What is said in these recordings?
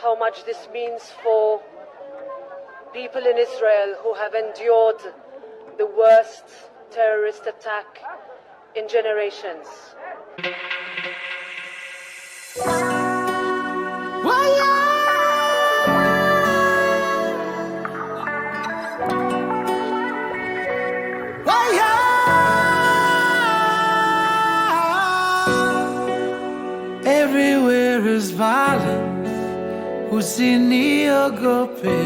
how much this means for people in Israel who have endured the worst terrorist attack in generations. Everywhere is violence. Usini ogope.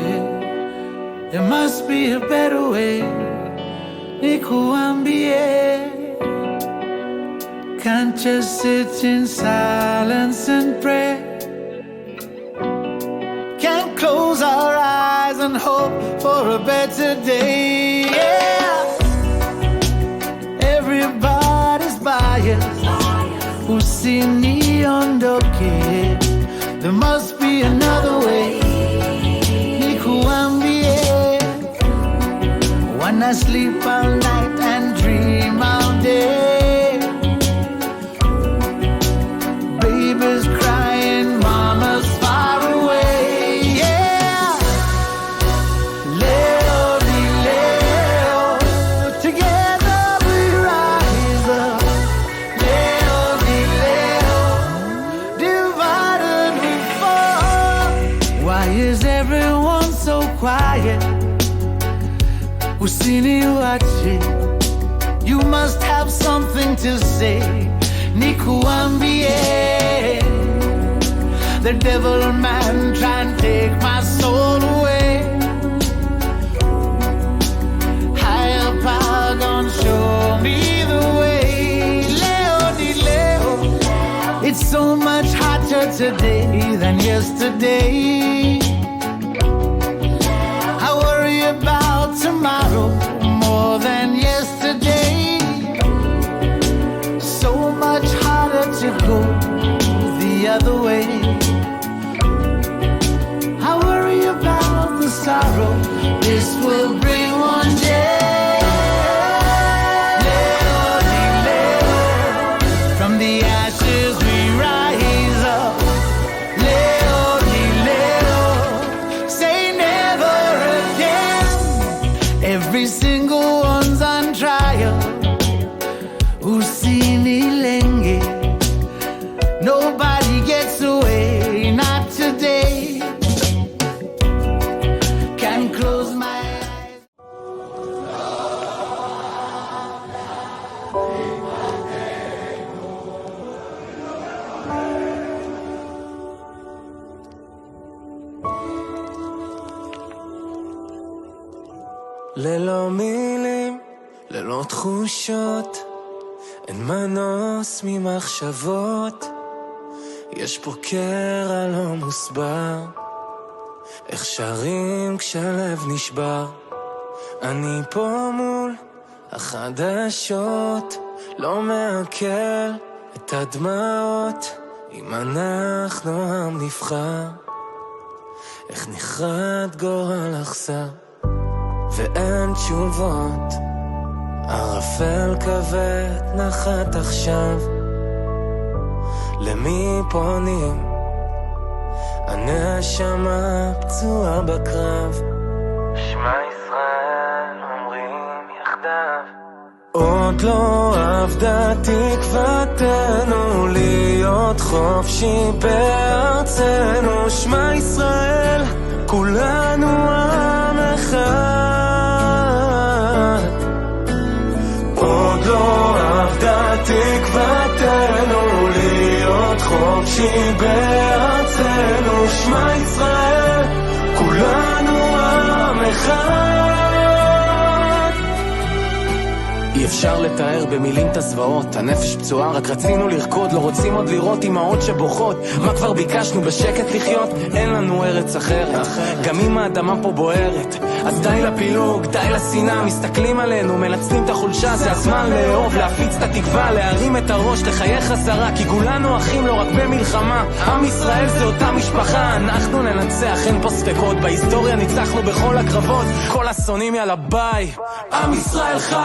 There must be a better way. Nikuambie. Can't just sit in silence and pray. Can't close our eyes and hope for a better day. Yeah. Everybody's biased. Usini ondoke. There must be another way. Nikuambie. Wanna sleep all night and dream all day. Babies crying, mama's far away. Yeah. Leo di Leo. Together we rise up. Leo di Leo. Divided we fall. Why is everyone so quiet? Usini wachi. You must have something to say. Nikuambie. The devil man trying to take my soul away. Higher power gonna show me the way. Leo di Leo. It's so much hotter today than yesterday. I worry about tomorrow more than yesterday. So much harder to go the other way. I worry about the sorrow this will bring one day. Leo di Leo. From the ashes we rise up. Leo di Leo. Say never again. Every single one's on trial. Usini lenge. Nobody gets away, not today. Can't close my eyes. ללא מילים, ללא תחושות, אין מנוס ממחשבות. יש פה קרע לא מוסבר, איך שרים כשלב נשבר. אני פה מול החדשות, לא מעכל את הדמעות. אם אנחנו עם נבחר, איך נחרד גורל אכזר. ואין תשובות, ערפל כבד נחת עכשיו. למי פונים? הנשמה פצועה בקרב. שמע ישראל אומרים יחדיו. עוד לא עבדה תקוותנו להיות חופשי בארצנו. שמע ישראל, כולנו עם אחד. עוד לא עבדה תקוותנו להיות חופשי בארצנו. שמע ישראל, כולנו עם אחד. אי אפשר לתאר במילים את הזוועות, הנפש פצועה, רק רצינו לרקוד, לא רוצים עוד לראות אמהות שבוכות. מה כבר ביקשנו? בשקט לחיות? אין לנו ארץ אחרת, גם אם האדמה פה בוערת. אז די לפילוג, די לשנאה, מסתכלים עלינו, מנצלים את החולשה, זה הזמן לאהוב, להפיץ את התקווה, להרים את הראש, לחייך חזרה, כי כולנו אחים לא רק במלחמה. עם ישראל זה אותה משפחה, אנחנו ננצח, אין פה ספקות, בהיסטוריה ניצחנו בכל הקרבות, כל השונאים יאללה ביי. עם ישראל חי.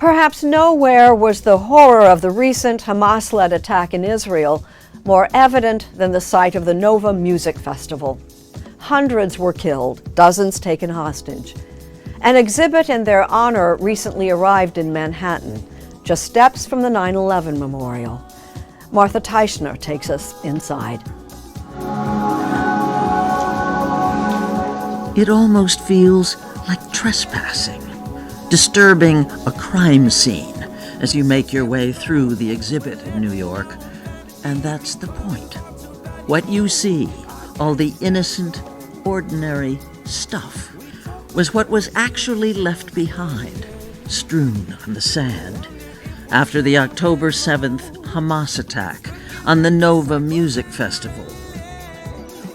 Perhaps nowhere was the horror of the recent Hamas-led attack in Israel more evident than the site of the Nova Music Festival. Hundreds were killed, dozens taken hostage. An exhibit in their honor recently arrived in Manhattan, just steps from the 9/11 memorial. Martha Teichner takes us inside. It almost feels like trespassing, disturbing a crime scene as you make your way through the exhibit in New York. And that's the point. What you see, all the innocent, ordinary stuff, was what was actually left behind, strewn on the sand, after the October 7th Hamas attack on the Nova Music Festival,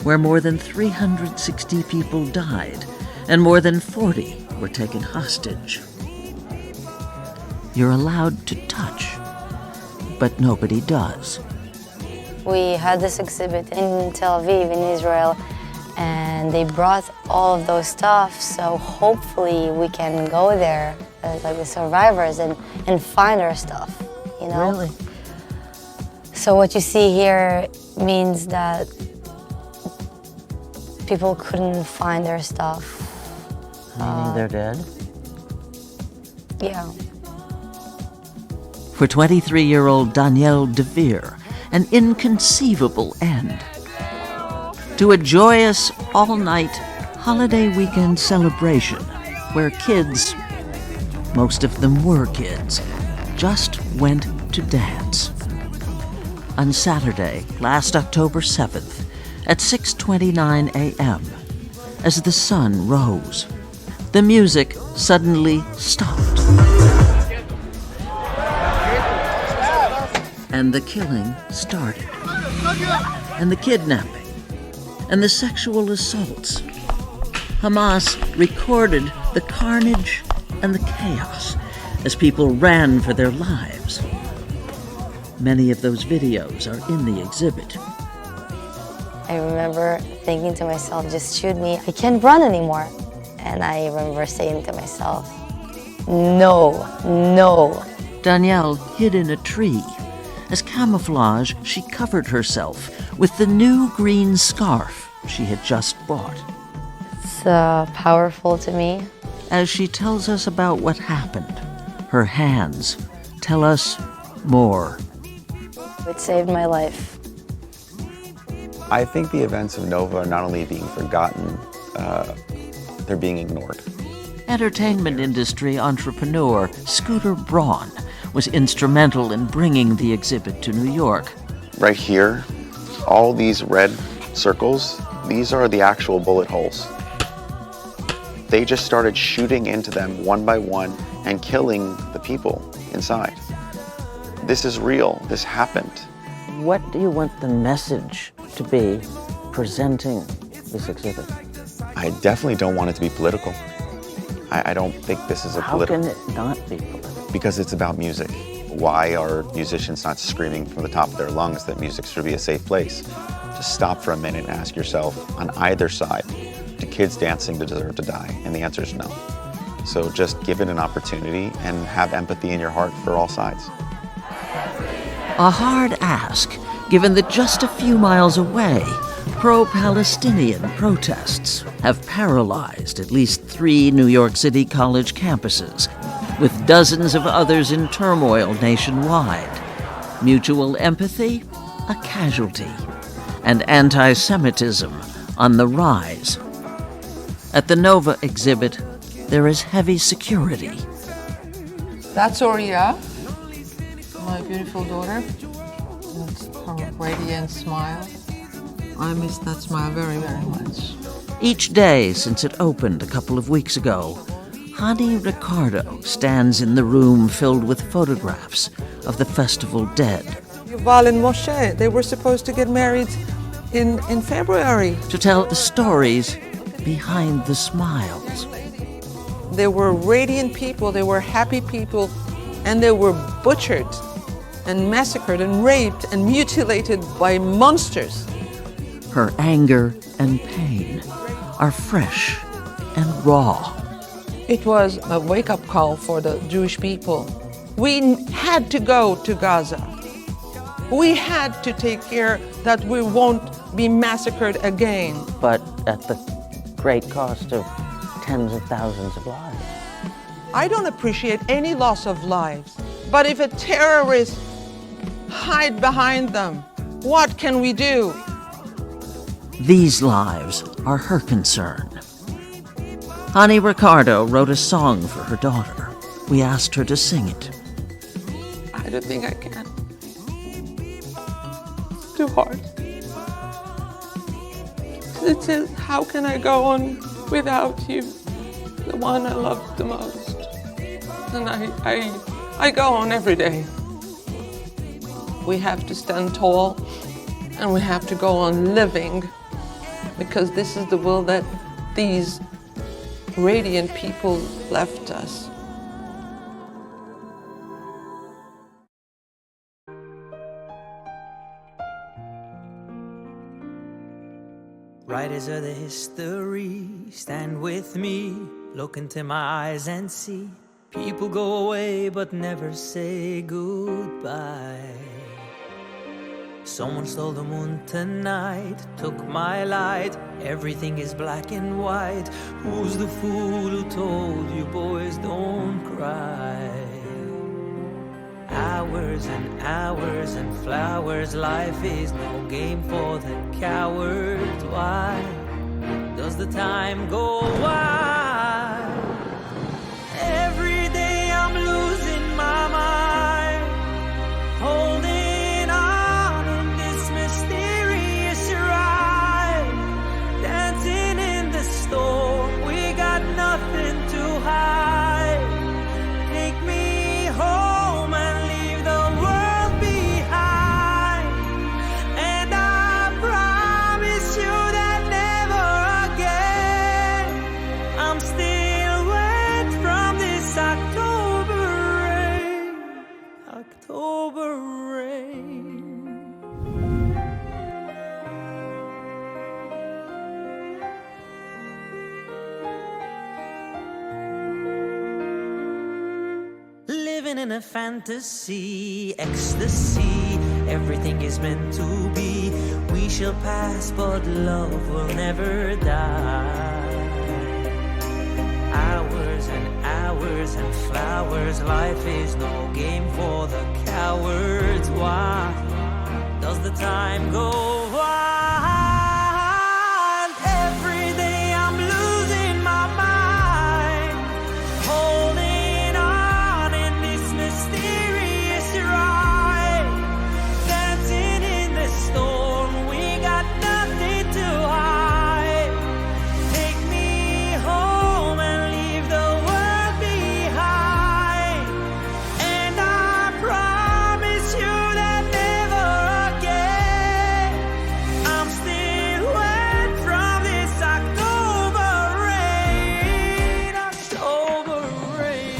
where more than 360 people died and more than 40 were taken hostage. You're allowed to touch, but nobody does. We had this exhibit in Tel Aviv, in Israel, and they brought all of those stuff, so hopefully we can go there as like the survivors and find our stuff, you know? Really? So what you see here means that people couldn't find their stuff. Meaning they're dead? Yeah. For 23-year-old Danielle DeVere, an inconceivable end to a joyous all-night holiday weekend celebration where kids, most of them were kids, just went to dance. On Saturday, last October 7th, at 6:29 a.m., as the sun rose, the music suddenly stopped. And the killing started. And the kidnapping. And the sexual assaults. Hamas recorded the carnage and the chaos as people ran for their lives. Many of those videos are in the exhibit. I remember thinking to myself, just shoot me, I can't run anymore. And I remember saying to myself, no, no. Danielle hid in a tree. As camouflage, she covered herself with the new green scarf she had just bought. It's powerful to me. As she tells us about what happened, her hands tell us more. It saved my life. I think the events of Nova are not only being forgotten, they're being ignored. Entertainment industry entrepreneur Scooter Braun was instrumental in bringing the exhibit to New York. Right here, all these red circles, these are the actual bullet holes. They just started shooting into them one by one and killing the people inside. This is real. This happened. What do you want the message to be presenting this exhibit? I definitely don't want it to be political. I don't think this is a political... How can it not be political? Because it's about music. Why are musicians not screaming from the top of their lungs that music should be a safe place? Just stop for a minute and ask yourself, on either side, do kids dancing deserve to die? And the answer is no. So just give it an opportunity and have empathy in your heart for all sides. A hard ask, given that just a few miles away, pro-Palestinian protests have paralyzed at least 3 New York City college campuses, with dozens of others in turmoil nationwide. Mutual empathy, a casualty, and anti-Semitism on the rise. At the Nova exhibit, there is heavy security. That's Oria, my beautiful daughter. That's her radiant smile. I miss that smile very, very much. Each day since it opened a couple of weeks ago, Hani Ricardo stands in the room filled with photographs of the festival dead. Yuval and Moshe, they were supposed to get married in February. To tell the stories behind the smiles. They were radiant people, they were happy people, and they were butchered and massacred and raped and mutilated by monsters. Her anger and pain are fresh and raw. It was a wake-up call for the Jewish people. We had to go to Gaza. We had to take care that we won't be massacred again. But at the great cost of tens of thousands of lives. I don't appreciate any loss of lives, but if a terrorist hide behind them, what can we do? These lives are her concern. Ani Ricardo wrote a song for her daughter. We asked her to sing it. I don't think I can. It's too hard. It says, how can I go on without you, the one I loved the most? And I go on every day. We have to stand tall, and we have to go on living, because this is the will that these radiant people left us. Writers of the history, stand with me, look into my eyes and see. People go away but never say goodbye. Someone stole the moon tonight, took my light. Everything is black and white. Who's the fool who told you boys don't cry? Hours and flowers, life is no game for the cowards. Why does the time go wild? Every day I'm losing my mind, holding on in this mysterious ride, dancing in the storm, we got nothing to hide. Take me home and leave the world behind, and I promise you that never again I'm still wet from this October rain, October rain. Living in a fantasy, ecstasy, everything is meant to be. We shall pass, but love will never die. Hours and flowers, life is no game for the cowards. Why does the time go wild? Every day I'm losing my mind, holding on in this mysterious ride, dancing in the storm, we got nothing to hide. Take me home and leave the world behind, and I promise you that never again I'm still wet from this October rain, October rain.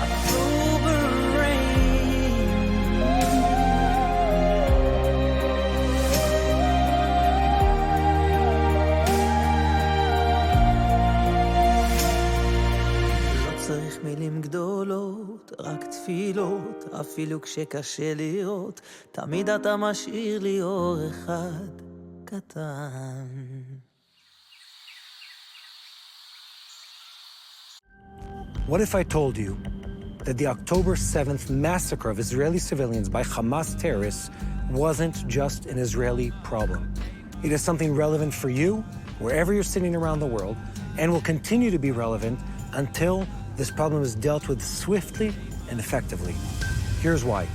October rain. לא צריך מילים גדולות, רק תפילות, אפילו כשקשה לראות, תמיד אתה משאיר לי אור אחד קטן. What if I told you that the October 7th massacre of Israeli civilians by Hamas terrorists wasn't just an Israeli problem? It is something relevant for you, wherever you're sitting around the world, and will continue to be relevant until this problem is dealt with swiftly and effectively. Here's why.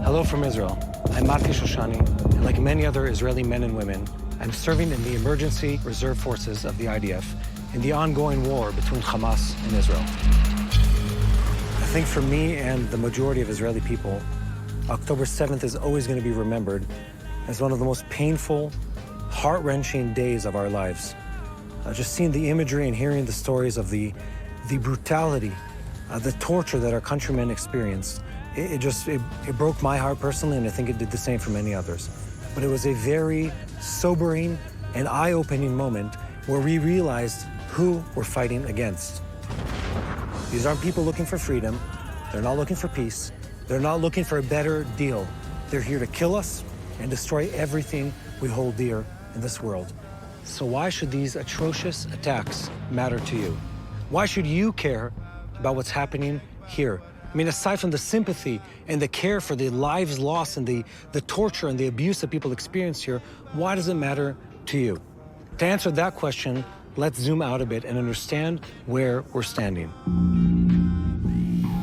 Hello from Israel. I'm Mati Shoshani, and like many other Israeli men and women, I'm serving in the emergency reserve forces of the IDF in the ongoing war between Hamas and Israel. I think for me and the majority of Israeli people, October 7th is always going to be remembered as one of the most painful, heart-wrenching days of our lives. Just seeing the imagery and hearing the stories of the brutality the torture that our countrymen experienced, it broke my heart personally, and I think it did the same for many others. But it was a very sobering and eye-opening moment where we realized who we're fighting against. These aren't people looking for freedom. They're not looking for peace. They're not looking for a better deal. They're here to kill us and destroy everything we hold dear in this world. So why should these atrocious attacks matter to you? Why should you care about what's happening here? I mean, aside from the sympathy and the care for the lives lost and the torture and the abuse that people experience here, why does it matter to you? To answer that question, let's zoom out a bit and understand where we're standing.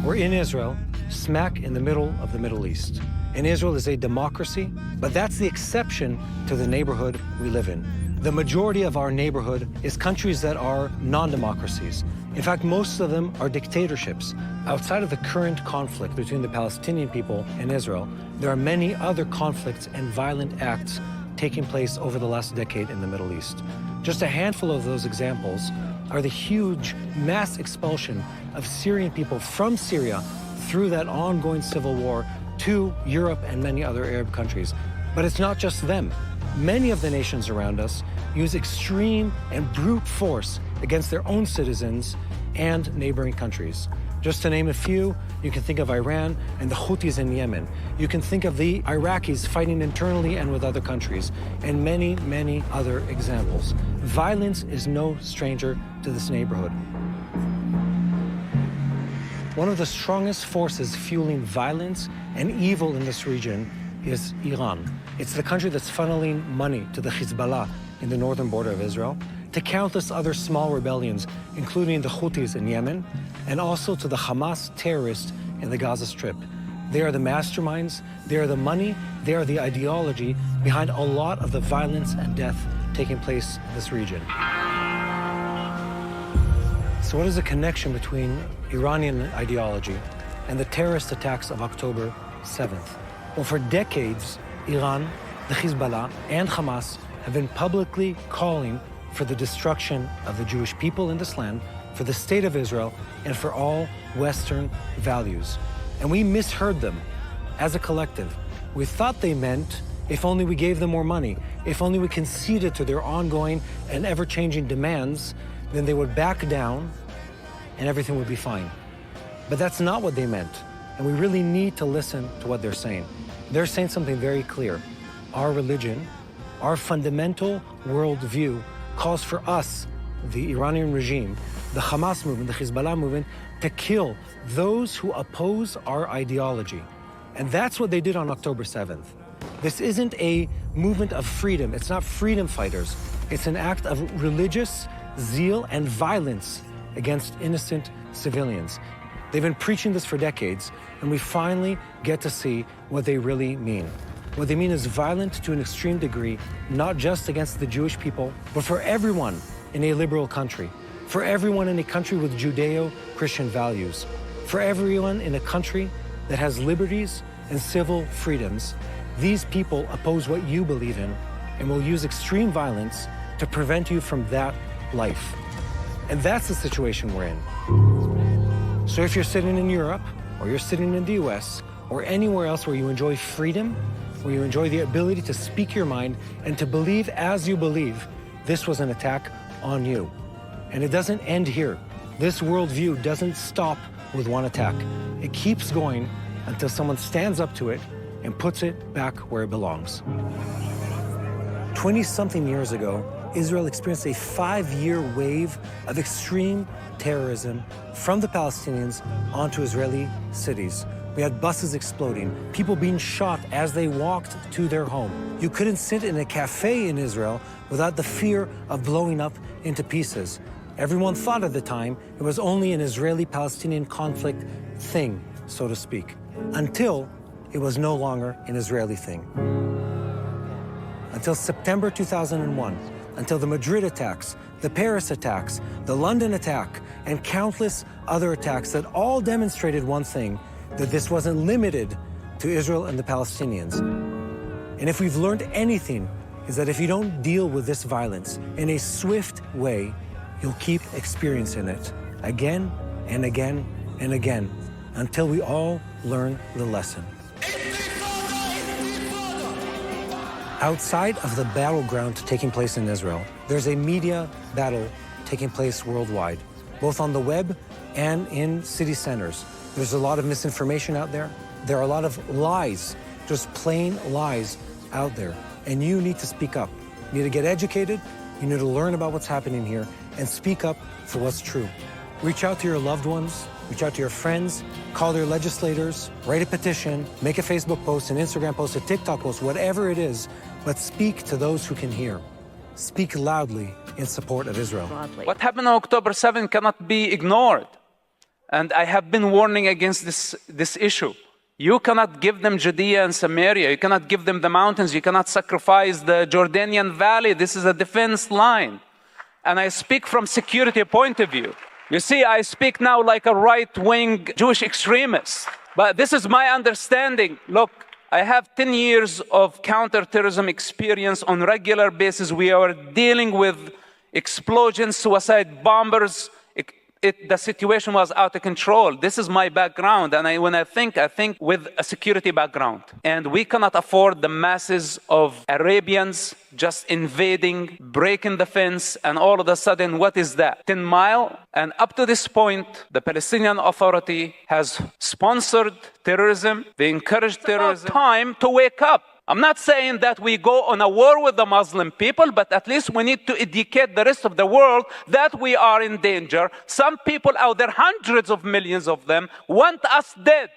We're in Israel, smack in the middle of the Middle East. And Israel is a democracy, but that's the exception to the neighborhood we live in. The majority of our neighborhood is countries that are non-democracies. In fact, most of them are dictatorships. Outside of the current conflict between the Palestinian people and Israel, there are many other conflicts and violent acts taking place over the last decade in the Middle East. Just a handful of those examples are the huge mass expulsion of Syrian people from Syria through that ongoing civil war to Europe and many other Arab countries. But it's not just them. Many of the nations around us use extreme and brute force against their own citizens and neighboring countries. Just to name a few, you can think of Iran and the Houthis in Yemen. You can think of the Iraqis fighting internally and with other countries, and many, many other examples. Violence is no stranger to this neighborhood. One of the strongest forces fueling violence and evil in this region is Iran. It's the country that's funneling money to the Hezbollah in the northern border of Israel, to countless other small rebellions, including the Houthis in Yemen, and also to the Hamas terrorists in the Gaza Strip. They are the masterminds, they are the money, they are the ideology behind a lot of the violence and death taking place in this region. So what is the connection between Iranian ideology and the terrorist attacks of October 7th? Well, for decades, Iran, the Hezbollah, and Hamas have been publicly calling for the destruction of the Jewish people in this land, for the state of Israel, and for all Western values. And we misheard them as a collective. We thought they meant if only we gave them more money, if only we conceded to their ongoing and ever-changing demands, then they would back down and everything would be fine. But that's not what they meant, and we really need to listen to what they're saying. They're saying something very clear. Our religion, our fundamental worldview calls for us, the Iranian regime, the Hamas movement, the Hezbollah movement, to kill those who oppose our ideology. And that's what they did on October 7th. This isn't a movement of freedom. It's not freedom fighters. It's an act of religious zeal and violence against innocent civilians. They've been preaching this for decades, and we finally get to see what they really mean. What they mean is violent to an extreme degree, not just against the Jewish people, but for everyone in a liberal country, for everyone in a country with Judeo-Christian values, for everyone in a country that has liberties and civil freedoms. These people oppose what you believe in and will use extreme violence to prevent you from that life. And that's the situation we're in. So if you're sitting in Europe, or you're sitting in the US, or anywhere else where you enjoy freedom, where you enjoy the ability to speak your mind and to believe as you believe, this was an attack on you. And it doesn't end here. This worldview doesn't stop with one attack. It keeps going until someone stands up to it and puts it back where it belongs. 20-something years ago, Israel experienced a 5-year wave of extreme terrorism from the Palestinians onto Israeli cities. We had buses exploding, people being shot as they walked to their home. You couldn't sit in a cafe in Israel without the fear of blowing up into pieces. Everyone thought at the time it was only an Israeli-Palestinian conflict thing, so to speak, until it was no longer an Israeli thing. Until September 2001, until the Madrid attacks, the Paris attacks, the London attack, and countless other attacks that all demonstrated one thing, that this wasn't limited to Israel and the Palestinians. And if we've learned anything, is that if you don't deal with this violence in a swift way, you'll keep experiencing it again and again and again until we all learn the lesson. Outside of the battleground taking place in Israel, there's a media battle taking place worldwide, both on the web and in city centers. There's a lot of misinformation out there. There are a lot of lies, just plain lies out there. And you need to speak up. You need to get educated, you need to learn about what's happening here, and speak up for what's true. Reach out to your loved ones, reach out to your friends, call their legislators, write a petition, make a Facebook post, an Instagram post, a TikTok post, whatever it is, but speak to those who can hear. Speak loudly in support of Israel. What happened on October 7 cannot be ignored. And I have been warning against this issue. You cannot give them Judea and Samaria. You cannot give them the mountains. You cannot sacrifice the Jordanian Valley. This is a defense line. And I speak from security point of view. You see, I speak now like a right-wing Jewish extremist. But this is my understanding. Look, I have 10 years of counterterrorism experience on regular basis. We are dealing with explosions, suicide bombers. The situation was out of control. This is my background. And when I think with a security background. And we cannot afford the masses of Arabians just invading, breaking the fence, and all of a sudden, what is that? 10 Mile? And up to this point, the Palestinian Authority has sponsored terrorism. They encourage terrorism. It's time to wake up. I'm not saying that we go on a war with the Muslim people, but at least we need to educate the rest of the world that we are in danger. Some people out there, hundreds of millions of them, want us dead.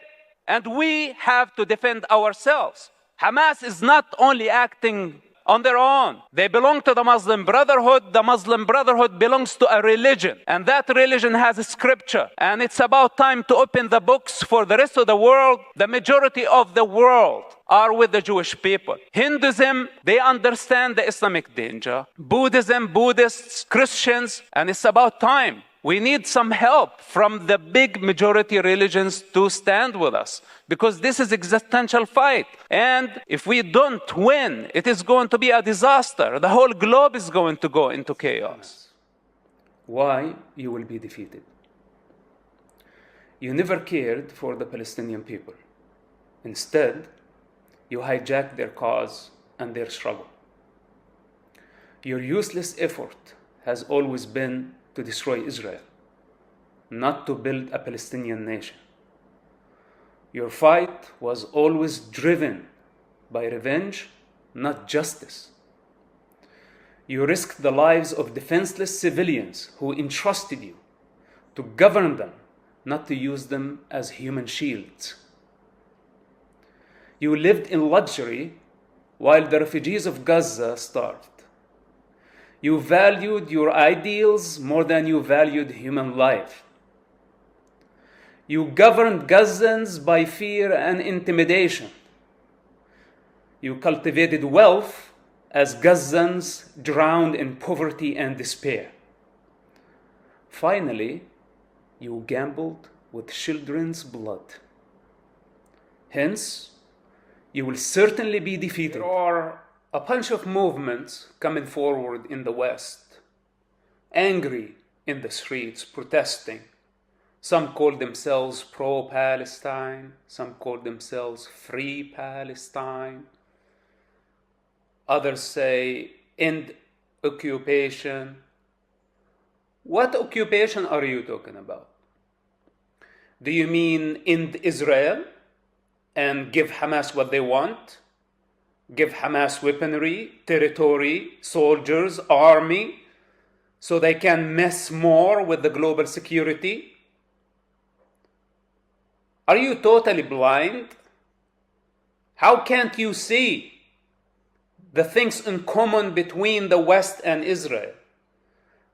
And we have to defend ourselves. Hamas is not only acting on their own. They belong to the Muslim Brotherhood. The Muslim Brotherhood belongs to a religion. And that religion has a scripture. And it's about time to open the books for the rest of the world. The majority of the world are with the Jewish people. Hinduism, they understand the Islamic danger. Buddhism, Buddhists, Christians, and it's about time. We need some help from the big majority religions to stand with us because this is existential fight. And if we don't win, it is going to be a disaster. The whole globe is going to go into chaos. Why you will be defeated? You never cared for the Palestinian people. Instead, you hijacked their cause and their struggle. Your useless effort has always been to destroy Israel, not to build a Palestinian nation. Your fight was always driven by revenge, not justice. You risked the lives of defenseless civilians who entrusted you to govern them, not to use them as human shields. You lived in luxury while the refugees of Gaza starved. You valued your ideals more than you valued human life. You governed Gazans by fear and intimidation. You cultivated wealth as Gazans drowned in poverty and despair. Finally, you gambled with children's blood. Hence, you will certainly be defeated. There are a bunch of movements coming forward in the West, angry in the streets, protesting. Some call themselves pro-Palestine, some call themselves free Palestine. Others say end occupation. What occupation are you talking about? Do you mean end Israel and give Hamas what they want? Give Hamas weaponry, territory, soldiers, army, so they can mess more with the global security? Are you totally blind? How can't you see the things in common between the West and Israel?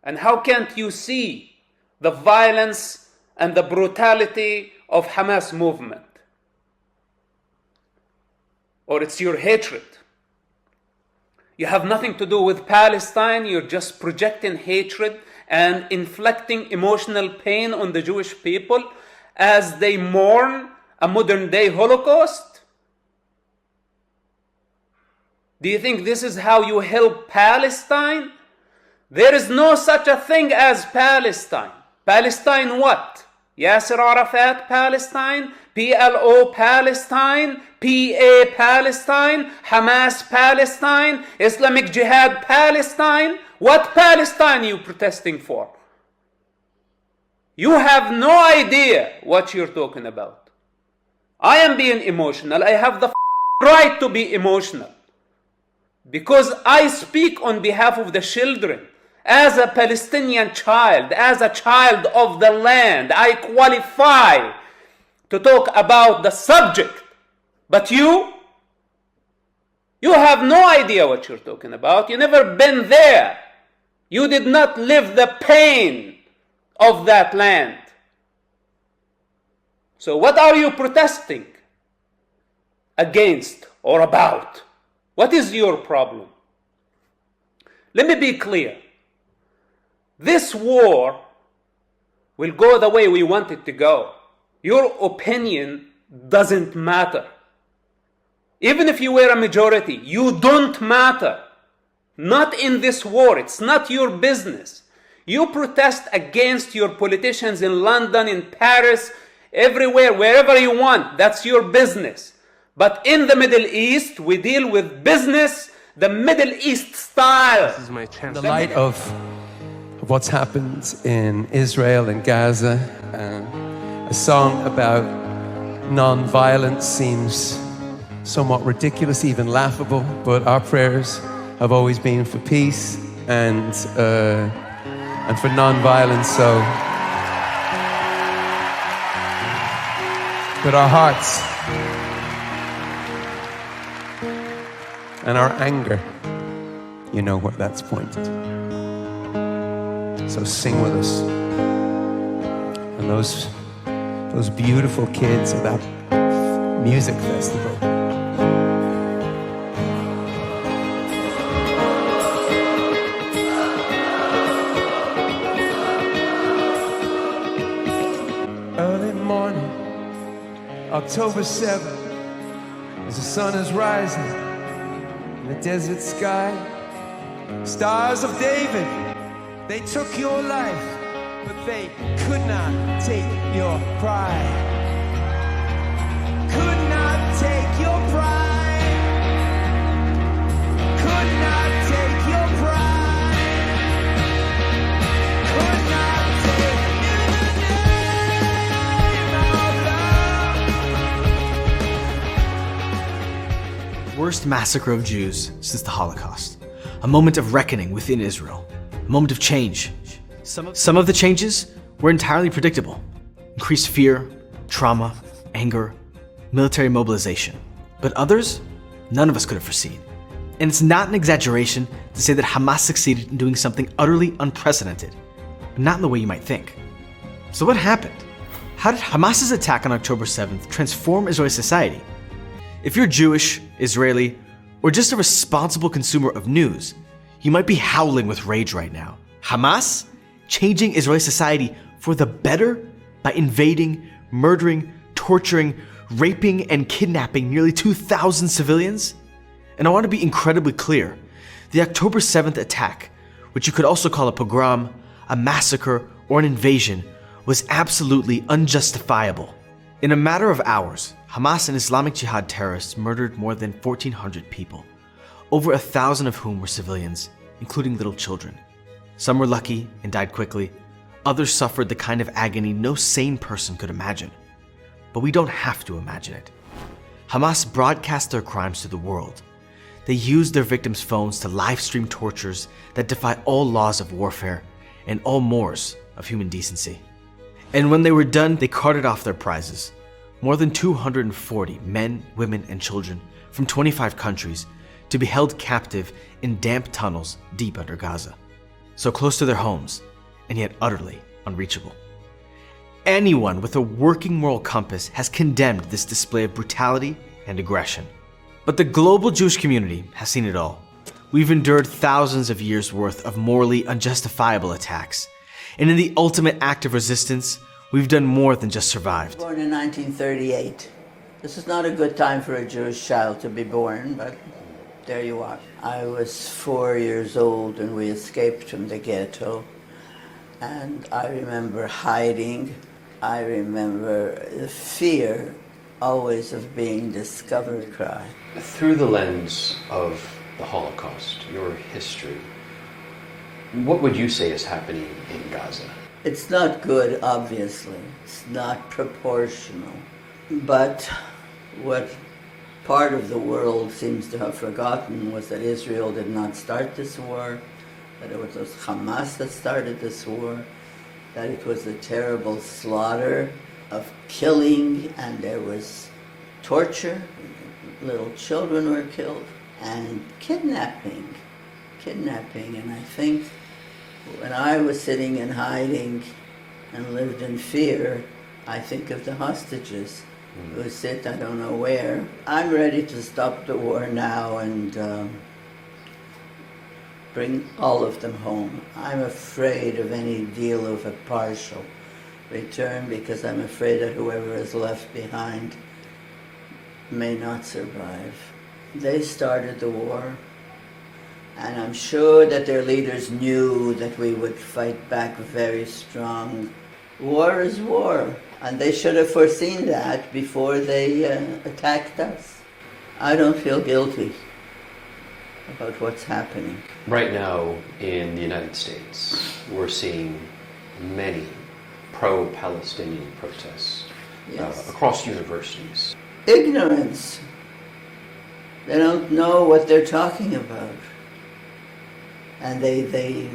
And how can't you see the violence and the brutality of Hamas movement? Or it's your hatred. You have nothing to do with Palestine. You're just projecting hatred and inflicting emotional pain on the Jewish people as they mourn a modern-day Holocaust. Do you think this is how you help Palestine? There is no such a thing as Palestine. Palestine what? Yasser Arafat, Palestine. PLO, Palestine. PA, Palestine. Hamas, Palestine. Islamic Jihad, Palestine. What Palestine are you protesting for? You have no idea what you're talking about. I am being emotional. I have the right to be emotional. Because I speak on behalf of the children. As a Palestinian child, as a child of the land, I qualify to talk about the subject. But you have no idea what you're talking about. You've never been there. You did not live the pain of that land. So what are you protesting against or about? What is your problem? Let me be clear. This war will go the way we want it to go. Your opinion doesn't matter. Even if you were a majority, you don't matter. Not in this war. It's not your business. You protest against your politicians in London, in Paris, everywhere, wherever you want. That's your business. But in the Middle East, we deal with business, the Middle East style. This is my chance. In the light of what's happened in Israel and Gaza, a song about non-violence seems somewhat ridiculous, even laughable, but our prayers have always been for peace and for non-violence. So, but our hearts and our anger, you know what that's pointed. So sing with us. And those beautiful kids at that music festival. Early morning, October 7th, as the sun is rising in the desert sky, stars of David, they took your life, but they could not take your pride. Could not take your pride. Could not take your pride. Could not take in the name of love. Worst massacre of Jews since the Holocaust. A moment of reckoning within Israel. A moment of change. Some of the changes were entirely predictable. Increased fear, trauma, anger, military mobilization. But others, none of us could have foreseen. And it's not an exaggeration to say that Hamas succeeded in doing something utterly unprecedented, but not in the way you might think. So what happened? How did Hamas's attack on October 7th transform Israeli society? If you're Jewish, Israeli, or just a responsible consumer of news, you might be howling with rage right now. Hamas changing Israeli society for the better by invading, murdering, torturing, raping, and kidnapping nearly 2,000 civilians? And I want to be incredibly clear. The October 7th attack, which you could also call a pogrom, a massacre, or an invasion, was absolutely unjustifiable. In a matter of hours, Hamas and Islamic Jihad terrorists murdered more than 1,400 people, over 1,000 of whom were civilians, including little children. Some were lucky and died quickly. Others suffered the kind of agony no sane person could imagine. But we don't have to imagine it. Hamas broadcast their crimes to the world. They used their victims' phones to live stream tortures that defy all laws of warfare and all mores of human decency. And when they were done, they carted off their prizes. More than 240 men, women, and children from 25 countries to be held captive in damp tunnels deep under Gaza. So close to their homes, and yet utterly unreachable. Anyone with a working moral compass has condemned this display of brutality and aggression. But the global Jewish community has seen it all. We've endured thousands of years' worth of morally unjustifiable attacks. And in the ultimate act of resistance, we've done more than just survived. Born in 1938. This is not a good time for a Jewish child to be born, but there you are. I was 4 years old and we escaped from the ghetto. And I remember hiding I remember the fear always of being discovered cry. Through the lens of the Holocaust, your history, what would you say is happening in Gaza? It's not good, obviously. It's not proportional. But what part of the world seems to have forgotten was that Israel did not start this war, that it was Hamas that started this war, that it was a terrible slaughter of killing, and there was torture, little children were killed, and kidnapping. And I think when I was sitting and hiding and lived in fear, I think of the hostages who sit I don't know where. I'm ready to stop the war now and bring all of them home. I'm afraid of any deal of a partial return because I'm afraid that whoever is left behind may not survive. They started the war, and I'm sure that their leaders knew that we would fight back very strong. War is war, and they should have foreseen that before they attacked us. I don't feel guilty about what's happening. Right now in the United States, we're seeing many pro-Palestinian protests across universities. Ignorance. They don't know what they're talking about. And they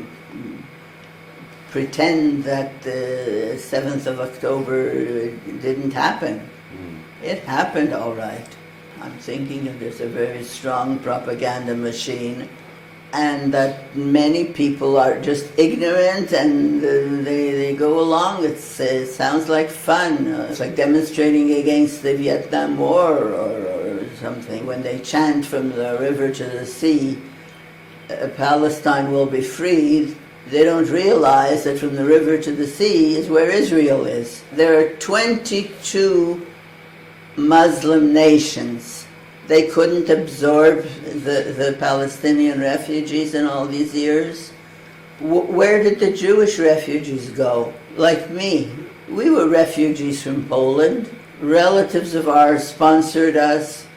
pretend that the 7th of October didn't happen. It happened all right. I'm thinking that there's a very strong propaganda machine and that many people are just ignorant and they go along. It sounds like fun. It's like demonstrating against the Vietnam War or something. When they chant from the river to the sea, Palestine will be freed, they don't realize that from the river to the sea is where Israel is. There are 22 Muslim nations. They couldn't absorb the Palestinian refugees in all these years. Where did the Jewish refugees go? Like me. We were refugees from Poland. Relatives of ours sponsored us.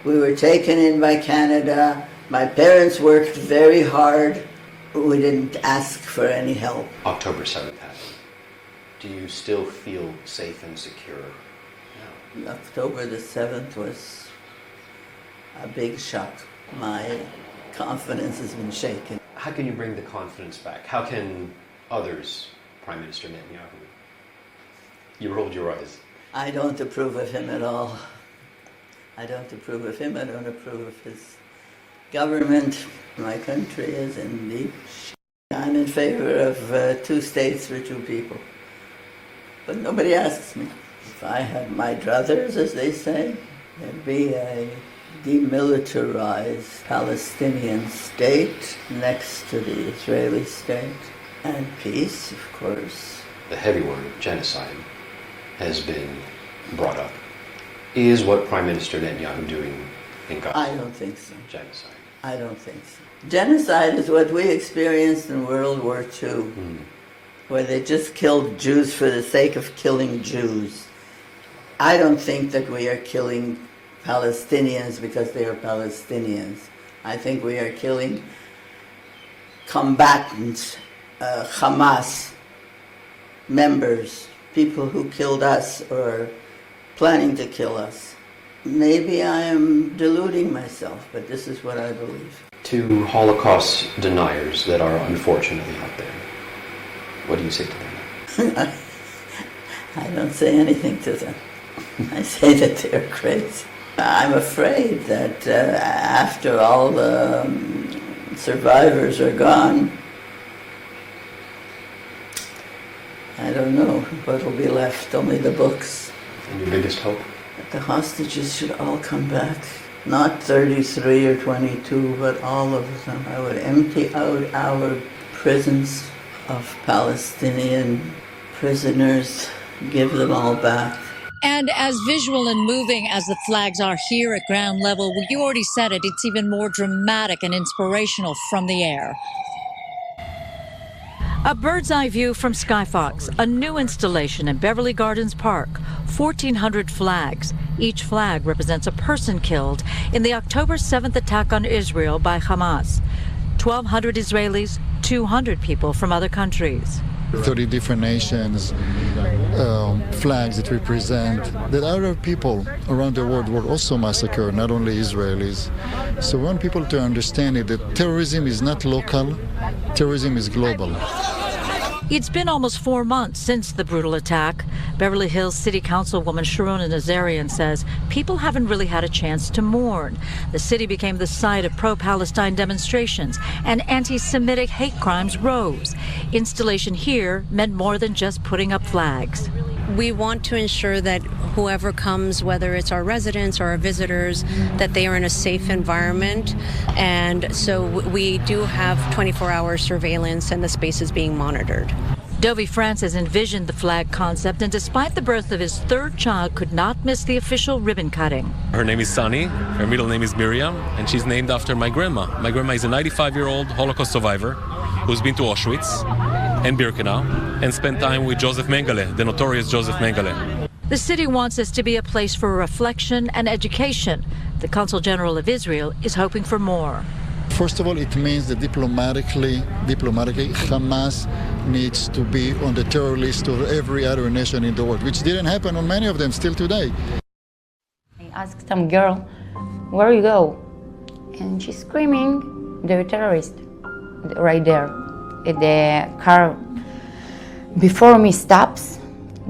We were taken in by Canada. My parents worked very hard. We didn't ask for any help. October 7th happened. Do you still feel safe and secure now? October the 7th was a big shock. My confidence has been shaken. How can you bring the confidence back? How can others, Prime Minister Netanyahu? You rolled your eyes. I don't approve of him at all. I don't approve of him. I don't approve of his government. My country is in deep shit. I'm in favor of 2 states for 2 people. But nobody asks me. If I had my druthers, as they say, there'd be a demilitarized Palestinian state next to the Israeli state. And peace, of course. The heavy word, genocide, has been brought up. Is what Prime Minister Netanyahu doing in Gaza? I don't think so. Genocide. I don't think so. Genocide is what we experienced in World War II, where they just killed Jews for the sake of killing Jews. I don't think that we are killing Palestinians because they are Palestinians. I think we are killing combatants, Hamas members, people who killed us or planning to kill us. Maybe I am deluding myself, but this is what I believe. To Holocaust deniers that are unfortunately out there, what do you say to them? I don't say anything to them. I say that they're crazy. I'm afraid that after all the survivors are gone, I don't know what will be left, only the books. And your biggest hope? That the hostages should all come back. Not 33 or 22, but all of them. I would empty out our prisons of Palestinian prisoners, give them all back. And as visual and moving as the flags are here at ground level, well, you already said it, it's even more dramatic and inspirational from the air. A bird's eye view from Skyfox, a new installation in Beverly Gardens Park. 1,400 flags. Each flag represents a person killed in the October 7th attack on Israel by Hamas. 1,200 Israelis, 200 people from other countries. 30 different nations, flags that represent that other people around the world were also massacred, not only Israelis. So we want people to understand it, that terrorism is not local, terrorism is global. It's been almost 4 months since the brutal attack. Beverly Hills City Councilwoman Sharona Nazarian says people haven't really had a chance to mourn. The city became the site of pro-Palestine demonstrations and anti-Semitic hate crimes rose. Installation here meant more than just putting up flags. We want to ensure that whoever comes, whether it's our residents or our visitors, that they are in a safe environment. And so we do have 24-hour surveillance and the space is being monitored. Dovie Francis envisioned the flag concept and despite the birth of his third child could not miss the official ribbon cutting. Her name is Sunny, her middle name is Miriam, and she's named after my grandma. My grandma is a 95-year-old Holocaust survivor who's been to Auschwitz and Birkenau and spent time with Joseph Mengele, the notorious Joseph Mengele. The city wants this to be a place for reflection and education. The Consul General of Israel is hoping for more. First of all, it means that diplomatically, Hamas needs to be on the terror list of every other nation in the world, which didn't happen on many of them still today. I asked some girl, where you go? And she's screaming, they're terrorists, right there. The car before me stops,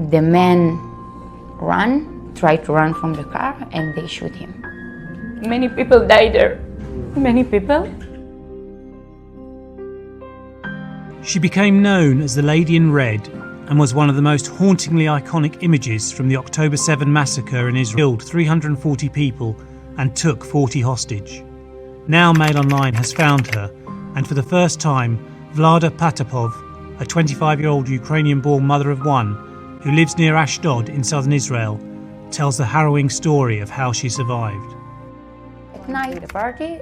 the man try to run from the car, and they shoot him. Many people died there. Many people. She became known as the Lady in Red and was one of the most hauntingly iconic images from the October 7 massacre in Israel. Killed 340 people and took 40 hostage. Now Mail Online has found her, and for the first time, Vlada Patapov, a 25-year-old Ukrainian-born mother of one who lives near Ashdod in southern Israel, tells the harrowing story of how she survived. At night, the party,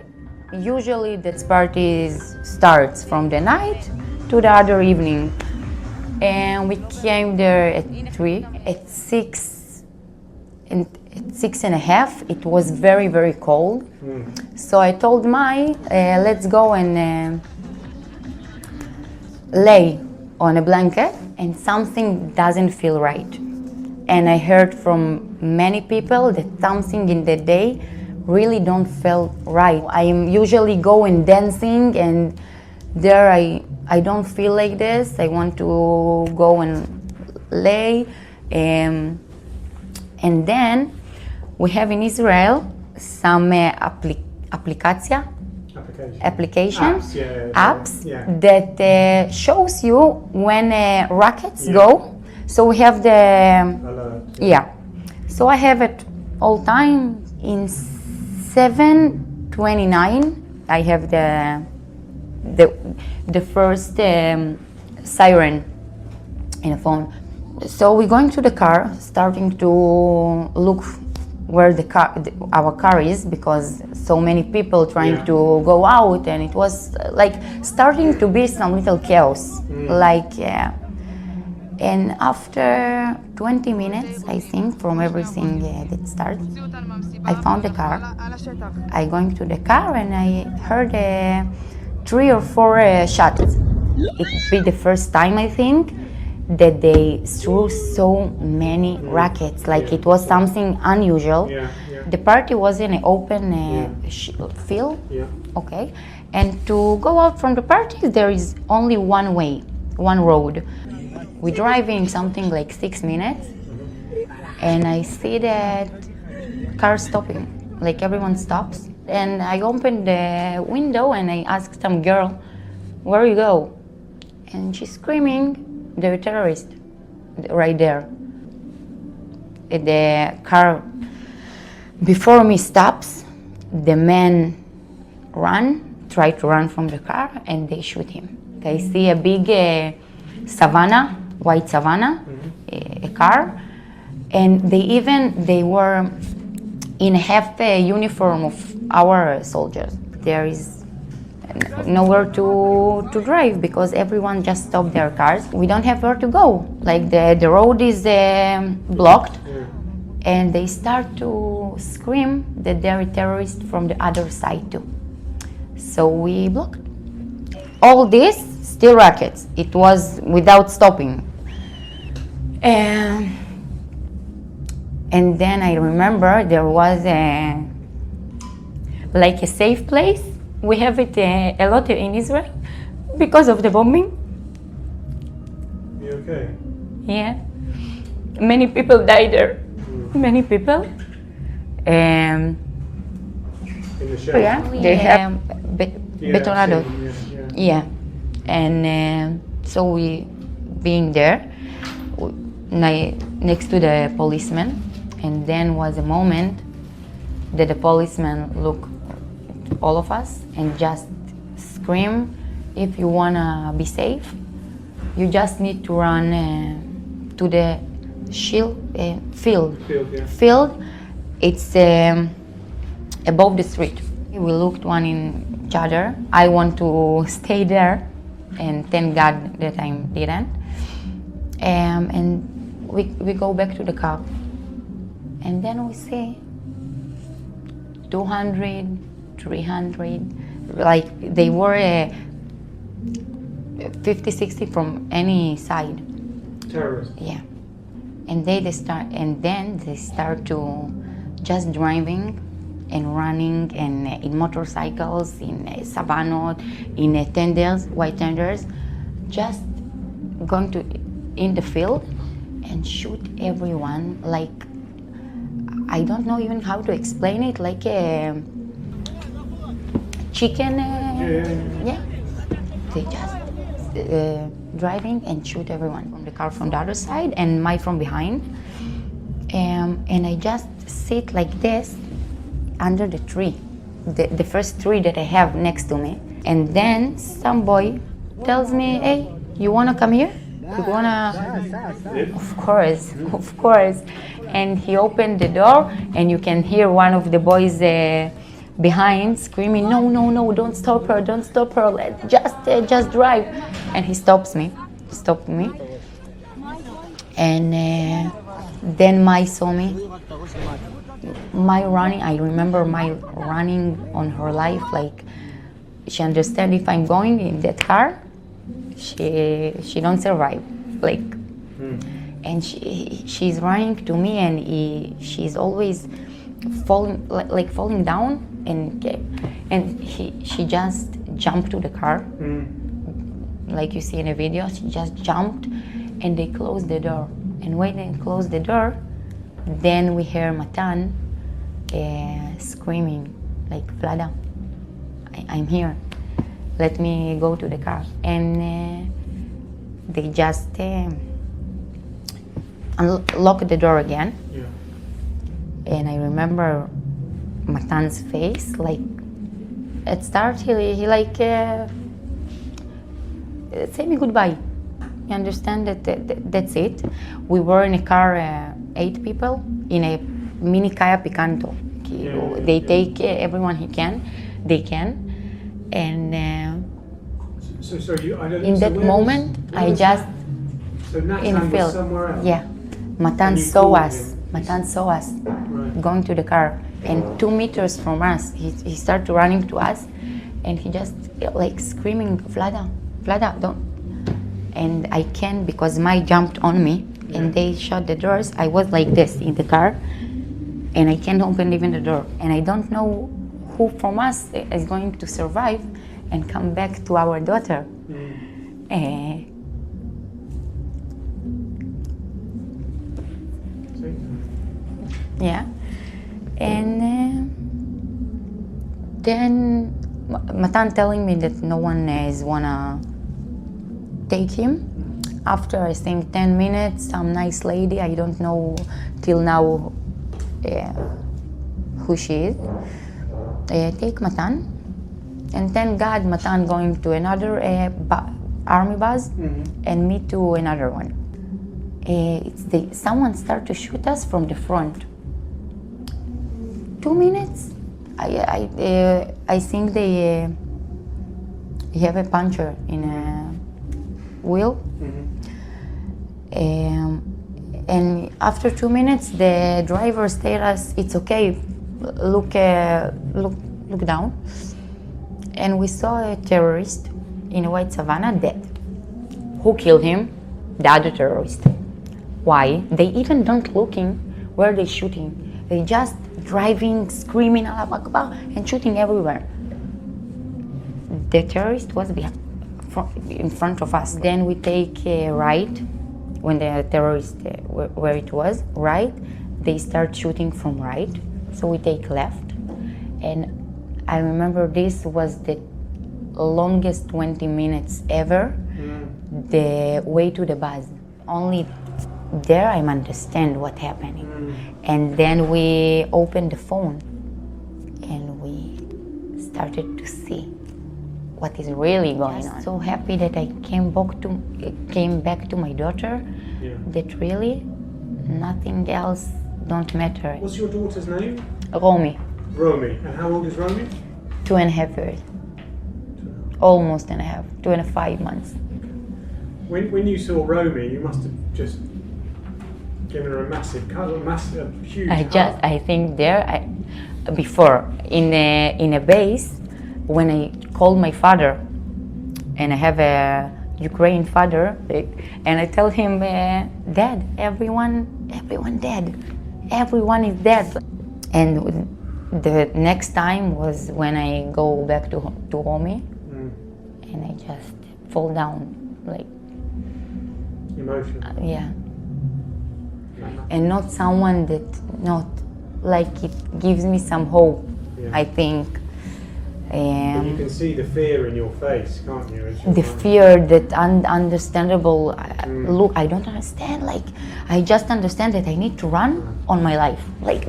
usually that party starts from the night to the other evening. And we came there at 3, at 6, and at 6:30, it was very, very cold. So I told Mai, let's go and lay on a blanket, and something doesn't feel right. And I heard from many people that something in the day really don't feel right. I am usually going dancing, and there I don't feel like this. I want to go and lay. And then we have in Israel some application apps that shows you when rockets go. So we have the So I have it all time in 7:29. I have the first siren in the phone. So we're going to the car, starting to look where our car is, because so many people trying to go out, and it was like starting to be some little chaos. And after 20 minutes, I think, from everything that started, I found the car. I going to the car and I heard 3 or 4 shots. It would be the first time, I think, that they threw so many rockets. Like it was something unusual. The party was in an open field. Okay. And to go out from the party, there is only one way, one road. We're driving something like 6 minutes, and I see that car stopping, like everyone stops. And I opened the window and I asked some girl, where you go? And she's screaming, they're terrorists, right there. The car before me stops, the man try to run from the car, and they shoot him. I see a big savannah, white savannah, a car, and they were in half the uniform of our soldiers. There is nowhere to drive because everyone just stopped their cars. We don't have where to go. Like the road is blocked, and they start to scream that they're terrorists from the other side too. So we blocked. All this, still rockets. It was without stopping. And then I remember there was a safe place. We have it a lot in Israel because of the bombing. You okay? Yeah. Many people died there. Many people. In the shelter? Yeah, they have betonado. Yeah. And so we being there next to the policeman, and then was a moment that the policeman looked at all of us and just scream, if you wanna be safe, you just need to run to the field. Field, it's above the street. We looked one in each other. I want to stay there, and thank God that I didn't. And we go back to the car, and then we see 200, 300, like they were 50, 60 from any side. Terrorists. Yeah. And then they start to just driving and running and in motorcycles, in savanot, in tenders, white tenders, just going to in the field and shoot everyone. Like, I don't know even how to explain it, like a chicken. Yeah. They just driving and shoot everyone from the car from the other side and my from behind. And I just sit like this under the tree, the first tree that I have next to me. And then some boy tells me, hey, you wanna come here? You wanna? Of course. And he opened the door, and you can hear one of the boys behind screaming, no, don't stop her, just drive. And he stopped me. And then Mai saw me. My running, I remember my running on her life, like she understand if I'm going in that car, she don't survive, like, and she's running to me, and she's always falling, like falling down, and she just jumped to the car, like you see in the video. She just jumped, and they closed the door. And when they closed the door, then we hear Matan screaming, like, Vlada, I'm here. Let me go to the car. And they just unlocked the door again. Yeah. And I remember Matan's face, like, at start, he like, say me goodbye. You understand that's it. We were in a car, 8 people, in a mini Kaya Picanto. They take everyone they can. And in that moment, I just in a field. Yeah, Matan saw us. Right. Going to the car, and 2 meters from us, he started running to us, and he just like screaming, Vlada, don't. And I can't, because Mai jumped on me, and they shut the doors. I was like this in the car, and I can't open even the door. And I don't know who from us is going to survive and come back to our daughter. Yeah. And then Matan telling me that no one is wanna take him. After, I think, 10 minutes, some nice lady, I don't know till now who she is, take Matan. And thank God Matan going to another army bus, and me to another one. Someone start to shoot us from the front. 2 minutes, I think they he have a puncture in a wheel. And after 2 minutes, the driver told us, "It's okay, look down." And we saw a terrorist in a white savannah dead. Who killed him? The other terrorist. Why? They even don't looking where they shooting. They just driving, screaming Allah Akbar and shooting everywhere. The terrorist was in front of us. Then we take a right. When the terrorist, where it was, right, they start shooting from right. So we take left. And I remember this was the longest 20 minutes ever, the way to the bus. Only there I understand what's happening. And then we opened the phone and we started to see what is really going on. So happy that I came back to my daughter, that really nothing else don't matter. What's your daughter's name? Romy. Romy. And how old is Romy? 2.5 years. Almost 2.5 months. When you saw Romy, you must have just given her a massive huge hug. I think before in a base, when I called my father, and I have a Ukrainian father, and I tell him, "Dad, everyone dead. Everyone is dead." And the next time was when I go back to Romy, and I just fall down, like emotional. Yeah. And not someone that it gives me some hope. I think. But you can see the fear in your face, can't you? The fear, that understandable. Look, I don't understand. I just understand that I need to run on my life.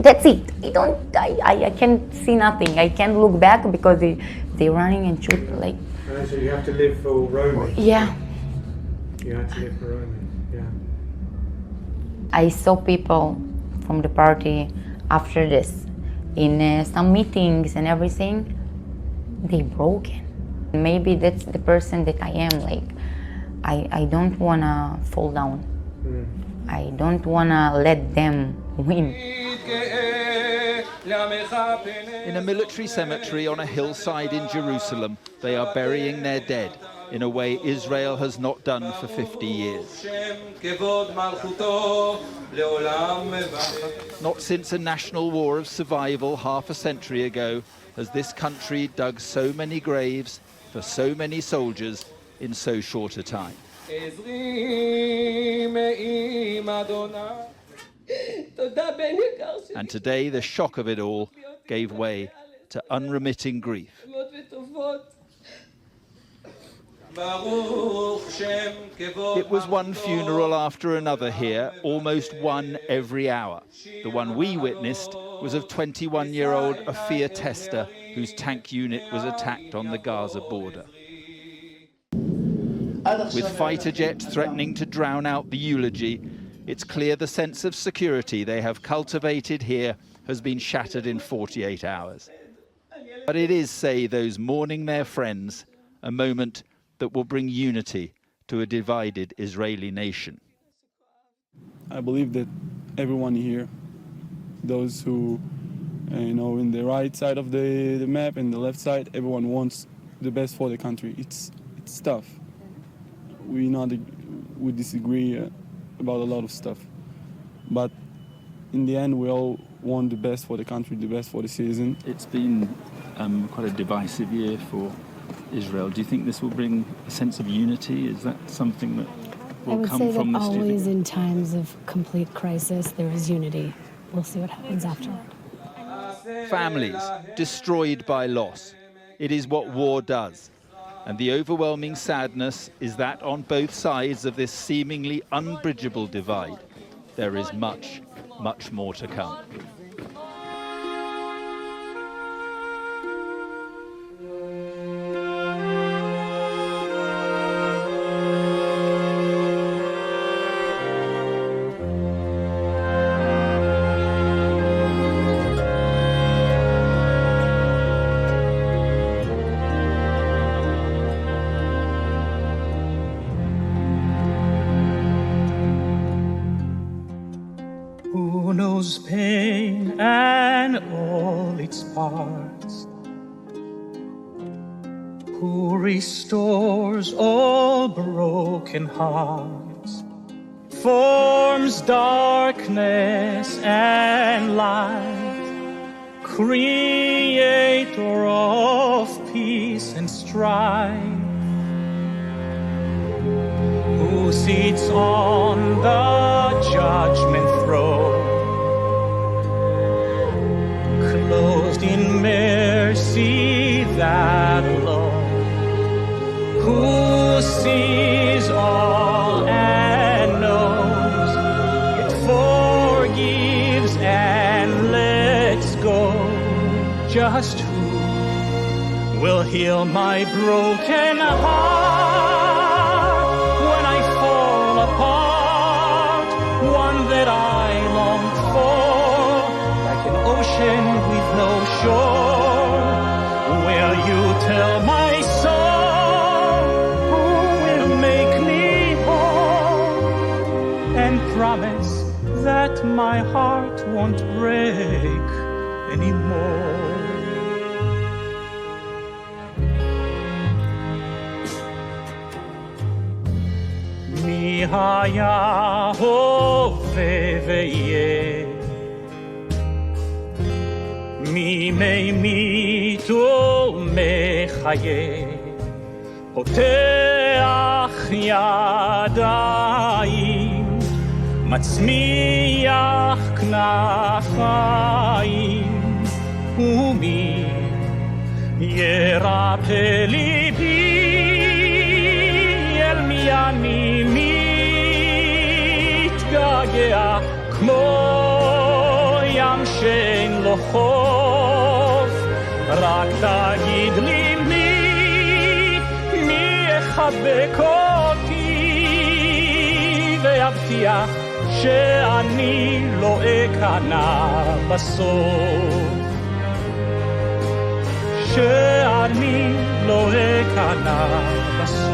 That's it. I can't see nothing. I can't look back because they're running and shoot. So you have to live for Romy. Yeah. You have to live for Romy. Yeah. I saw people from the party after this in some meetings and everything. They broken. Maybe that's the person that I am. I don't wanna fall down. I don't wanna let them win. In a military cemetery on a hillside in Jerusalem, they are burying their dead in a way Israel has not done for 50 years. Not since a national war of survival half a century ago has this country dug so many graves for so many soldiers in so short a time. And today the shock of it all gave way to unremitting grief. It was one funeral after another here, almost one every hour. The one we witnessed was of 21-year-old Afia Tester, whose tank unit was attacked on the Gaza border. With fighter jets threatening to drown out the eulogy, it's clear the sense of security they have cultivated here has been shattered in 48 hours. But it is, say those mourning their friends, a moment that will bring unity to a divided Israeli nation. I believe that everyone here, those who, in the right side of the map and the left side, everyone wants the best for the country. It's tough. We disagree about a lot of stuff, but in the end, we all want the best for the country, the best for the citizen. It's been quite a divisive year for Israel. Do you think this will bring a sense of unity? Is that something that will come from this? I would say that always in times of complete crisis, there is unity. We'll see what happens afterward. Families destroyed by loss. It is what war does. And the overwhelming sadness is that on both sides of this seemingly unbridgeable divide, there is much, much more to come. hearts, who restores all broken hearts, forms darkness and light, creator of peace and strife, who sits on the judgment throne, clothed in mercy that alone, who sees all and knows, yet forgives and lets go. Just who will heal my broken heart when I fall apart? One that I longed for, like an ocean with no shore. Will you tell my soul who will make me whole, and promise that my heart won't break anymore? מי היה הווה ויהיה, מי ממית ומחיה, פותח ידיים, מצמיח כנפיים, ומי ירפא ליבי, אל מי אני מתגעגע, כמו ים שאין לו חוף. רק תגיד לי מי יחבק אותי ויבטיח שאני לא אכנע בסוף, שאני לא אכנע בסוף.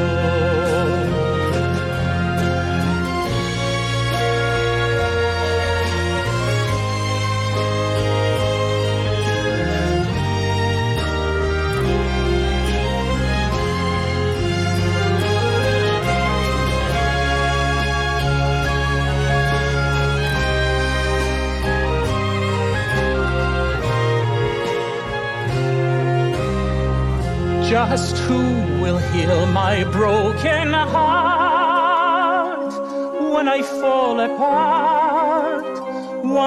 Just who will heal my broken heart when I fall apart?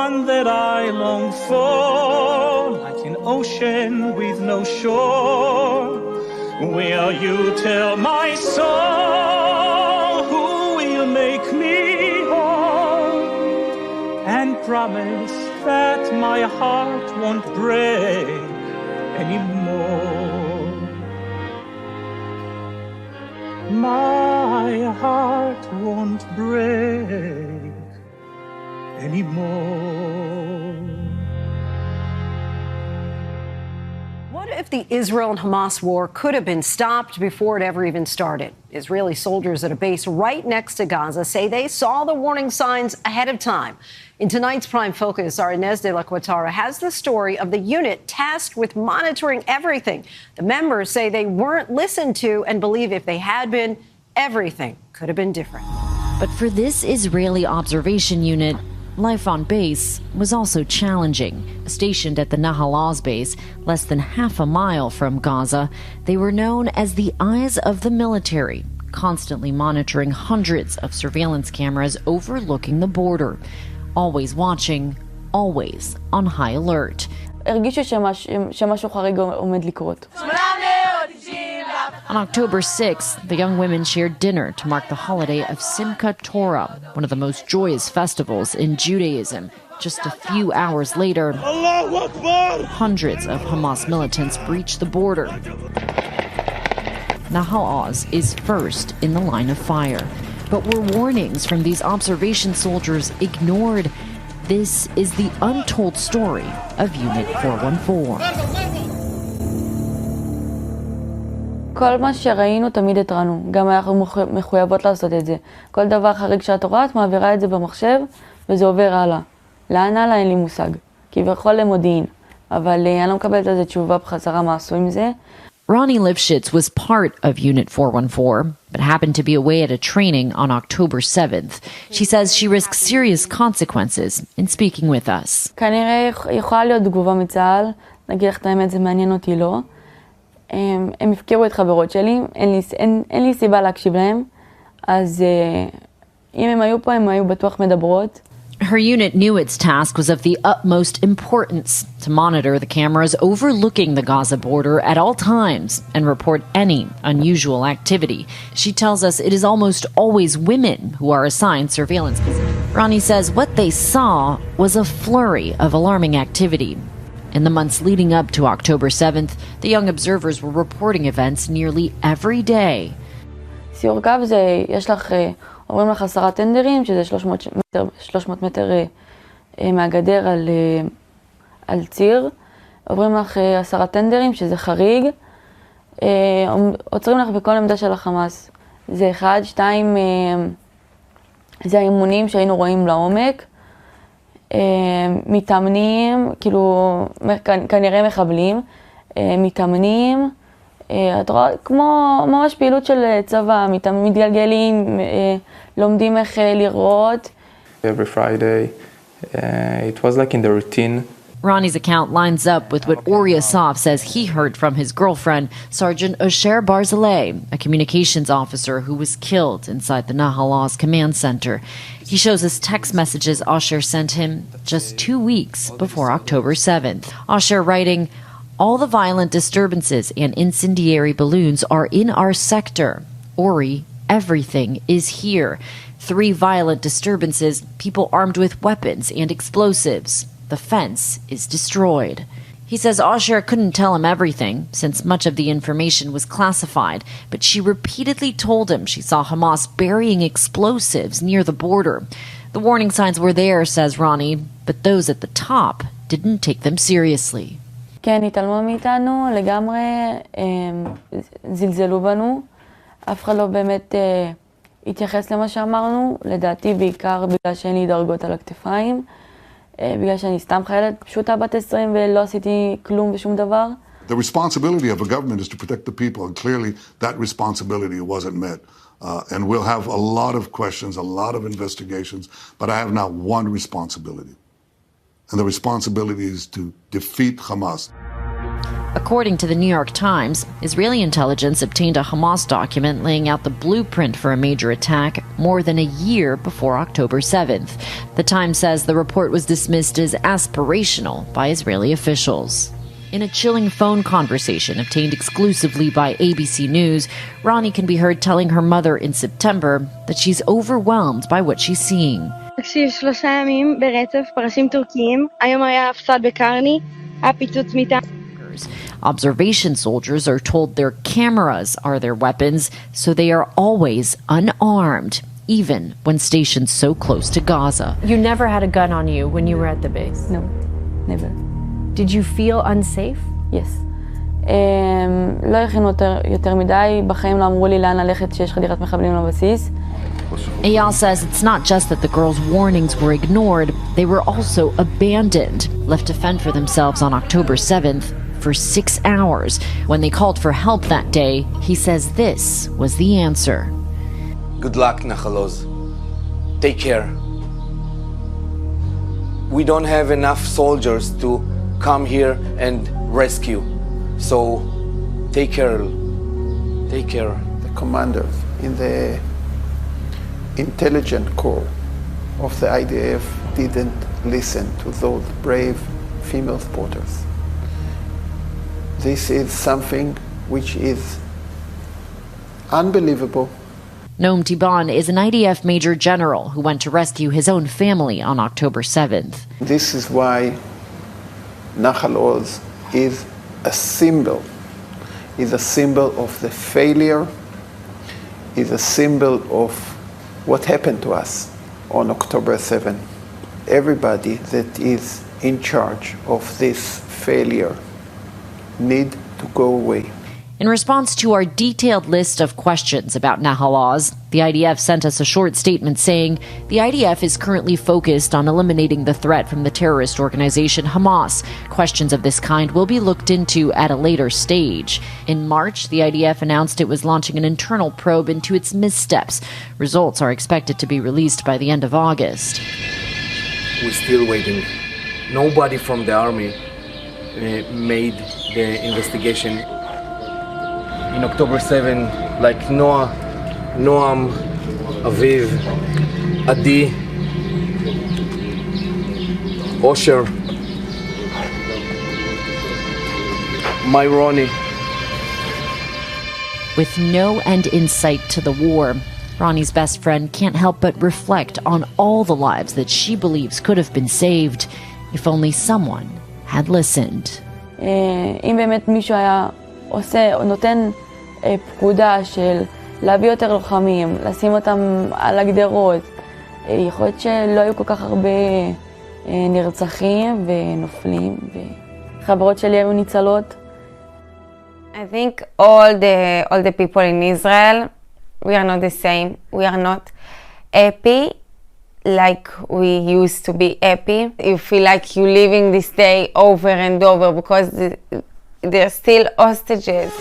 One that I long for, like an ocean with no shore. Will you tell my soul who will make me whole, and promise that my heart won't break anymore? My heart won't break anymore. What if the Israel and Hamas war could have been stopped before it ever even started? Israeli soldiers at a base right next to Gaza say they saw the warning signs ahead of time. In tonight's Prime Focus, our Inez de la Cuatara has the story of the unit tasked with monitoring everything. The members say they weren't listened to and believe if they had been, everything could have been different. But for this Israeli observation unit, life on base was also challenging. Stationed at the Nahal Oz base, less than half a mile from Gaza, they were known as the eyes of the military, constantly monitoring hundreds of surveillance cameras overlooking the border. Always watching, always on high alert. הרגישו שמשהו חריג עומד לקרות. On October 6th, the young women shared dinner to mark the holiday of Simchat Torah, one of the most joyous festivals in Judaism. Just a few hours later, hundreds of Hamas militants breached the border. Nahal Oz is first in the line of fire. But were warnings from these observation soldiers ignored? This is the untold story of Unit 414. כל מה שראינו תמיד התרענו, גם אנחנו מחויבות לעשות את זה. כל דבר חריג שאת רואה, את מעבירה את זה במחשב, וזה עובר הלאה. לאן הלאה אין לי מושג. כביכול למודיעין. אבל אני לא מקבלת על זה תשובה בחזרה מה עשו עם זה. Ronnie Lifshitz was part of Unit 414, but happened to be away at a training on October 7th. She says she risks serious consequences in speaking with us. כנראה יכולה להיות תגובה מצה"ל, נגיד לך את האמת, זה מעניין אותי לא. הם הפקירו את חברות שלי, אין לי סיבה להקשיב להם, אז אם הם היו פה, הם היו בטוח מדברות. Her unit knew its task was of the utmost importance to monitor the cameras overlooking the Gaza border at all times and report any unusual activity. She tells us it is almost always women who are assigned surveillance positions. Ronnie says what they saw was a flurry of alarming activity. In the months leading up to October 7th, the young observers were reporting events nearly every day. סיור קו זה, יש לך, אומרים לך 10 טנדרים, שזה 300 מטר מהגדר על ציר. אומרים לך 10 טנדרים, שזה חריג. עוצרים לך בכל עמדה של החמאס. זה 1, 2, זה האימונים שהיינו רואים לעומק. מתאמנים, כאילו, כנראה מחבלים, מתאמנים. את רואה, כמו ממש פעילות של צבא, מתגלגלים, לומדים איך לראות. Every Friday, it was like in the routine. Ronnie's account lines up with what Ori Asaf says he heard from his girlfriend, Sergeant Osher Barzilay, a communications officer who was killed inside the Nahal Oz command center. He shows us text messages Osher sent him just 2 weeks before October 7th. Osher writing, "All the violent disturbances and incendiary balloons are in our sector. Ori, everything is here. 3 violent disturbances, people armed with weapons and explosives. The fence is destroyed." He says Osher couldn't tell him everything, since much of the information was classified, but she repeatedly told him she saw Hamas burying explosives near the border. The warning signs were there, says Ronnie, but those at the top didn't take them seriously. כן, התעלמו מאיתנו, לגמרי זלזלו בנו. אף אחד לא באמת התייחס למה שאמרנו, לדעתי בעיקר בגלל שאין לי דרגות על הכתפיים, בגלל שאני סתם חיילת פשוטה בת 20 ולא עשיתי כלום ושום דבר. The responsibility of a government is to protect the people, and clearly that responsibility wasn't met. And we'll have a lot of questions, a lot of investigations, but I have now one responsibility. And the responsibility is to defeat Hamas. According to the New York Times, Israeli intelligence obtained a Hamas document laying out the blueprint for a major attack more than a year before October 7th. The Times says the report was dismissed as aspirational by Israeli officials. In a chilling phone conversation obtained exclusively by ABC News, Ronnie can be heard telling her mother in September that she's overwhelmed by what she's seeing. תקשיב, 3 ימים ברצף, פרשים טורקיים. היום היה הפסד בקרני, היה פיצוץ מיטה. Observation soldiers are told their cameras are their weapons, so they are always unarmed, even when stationed so close to Gaza. You never had a gun on you when you were at the base? No, never. Did you feel unsafe? Yes. לא הכינו יותר מדי, בחיים לא אמרו לי לאן ללכת שיש חדירת מחבלים לבסיס. Eyal says it's not just that the girls' warnings were ignored, they were also abandoned, left to fend for themselves on October 7th for 6 hours. When they called for help that day, he says this was the answer. Good luck, Nahal Oz. Take care. We don't have enough soldiers to come here and rescue. So, take care. Take care. The commanders in the intelligent corps of the IDF didn't listen to those brave female spotters. This is something which is unbelievable. Noam Tiban is an IDF major general who went to rescue his own family on October 7th. This is why Nahal Oz is a symbol of the failure, is a symbol of what happened to us on October 7th. Everybody that is in charge of this failure need to go away. In response to our detailed list of questions about Nahal Oz, the IDF sent us a short statement saying the IDF is currently focused on eliminating the threat from the terrorist organization Hamas. Questions of this kind will be looked into at a later stage. In March, the IDF announced it was launching an internal probe into its missteps. Results are expected to be released by the end of August. We're still waiting. Nobody from the army made the investigation. In October 7, like Noam, Aviv, Adi, Osher, my Ronnie. With no end in sight to the war, Ronnie's best friend can't help but reflect on all the lives that she believes could have been saved if only someone had listened. אם באמת מישהו היה נותן פקודה של להביא יותר לוחמים, לשים אותם על הגדרות, יכול להיות שלא היו כל כך הרבה נרצחים ונופלים, וחברות שלי היו ניצלות. I think all the people in Israel, we are not the same. We are not happy like we used to be happy. You feel like you're living this day over and over because they're still hostages.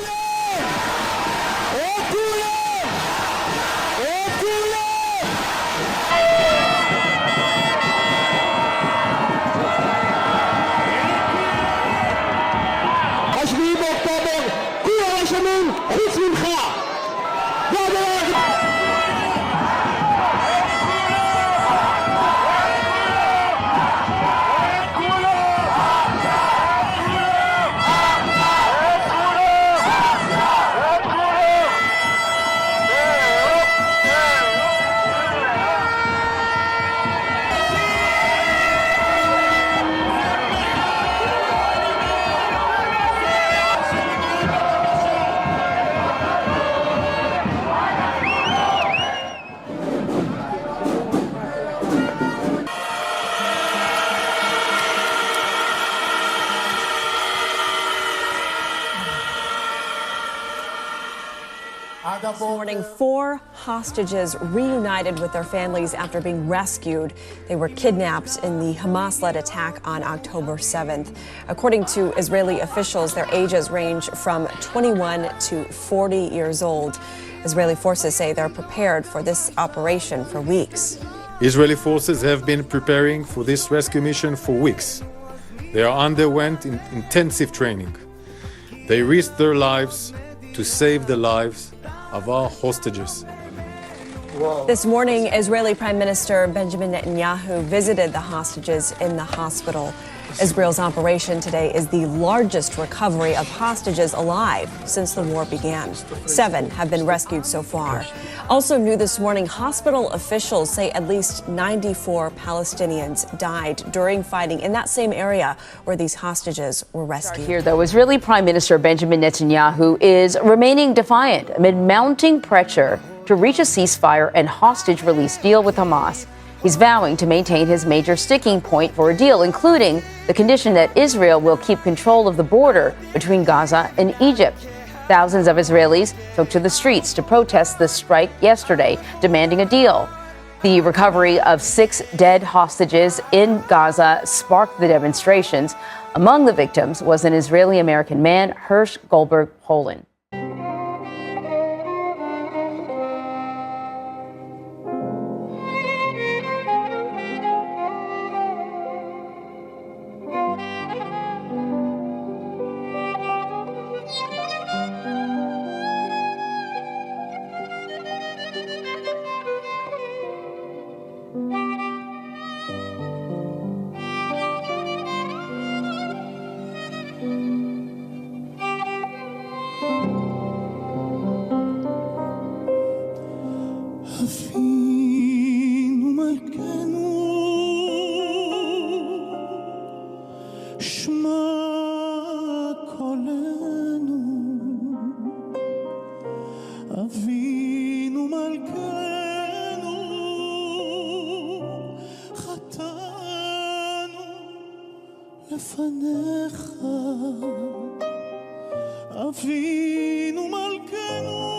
This morning, 4 hostages reunited with their families after being rescued. They were kidnapped in the Hamas-led attack on October 7th. According to Israeli officials, their ages range from 21 to 40 years old. Israeli forces say they're prepared for this operation for weeks. Israeli forces have been preparing for this rescue mission for weeks. They underwent intensive training. They risked their lives to save the lives of our hostages. This morning, Israeli Prime Minister Benjamin Netanyahu visited the hostages in the hospital. Israel's operation today is the largest recovery of hostages alive since the war began. 7 have been rescued so far. Also new this morning, hospital officials say at least 94 Palestinians died during fighting in that same area where these hostages were rescued. Here, though, Israeli Prime Minister Benjamin Netanyahu is remaining defiant amid mounting pressure to reach a ceasefire and hostage release deal with Hamas. He's vowing to maintain his major sticking point for a deal, including the condition that Israel will keep control of the border between Gaza and Egypt. Thousands of Israelis took to the streets to protest the strike yesterday, demanding a deal. The recovery of 6 dead hostages in Gaza sparked the demonstrations. Among the victims was an Israeli-American man, Hirsch Goldberg Poland. אבינו מלכנו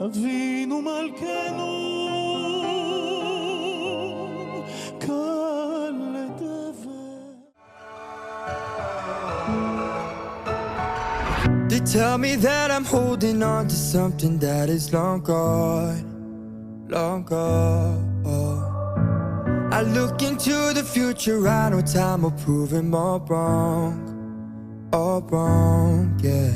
אבינו מלכנו קל לדבר. They tell me that I'm holding on to something that is long gone, long gone. I look into the future, I know time will prove him all wrong, yeah.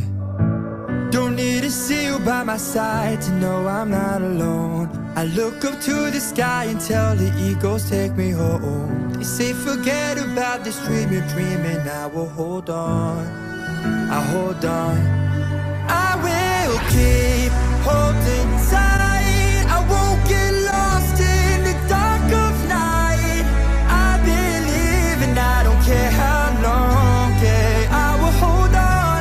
Don't need to see you by my side to know I'm not alone. I look up to the sky and tell the eagles take me home. They say forget about this dream you're dreaming, I will hold on, I hold on. I will keep holding tight, I won't get lost in the dark of night. I believe and I don't care how long, yeah. I will hold on,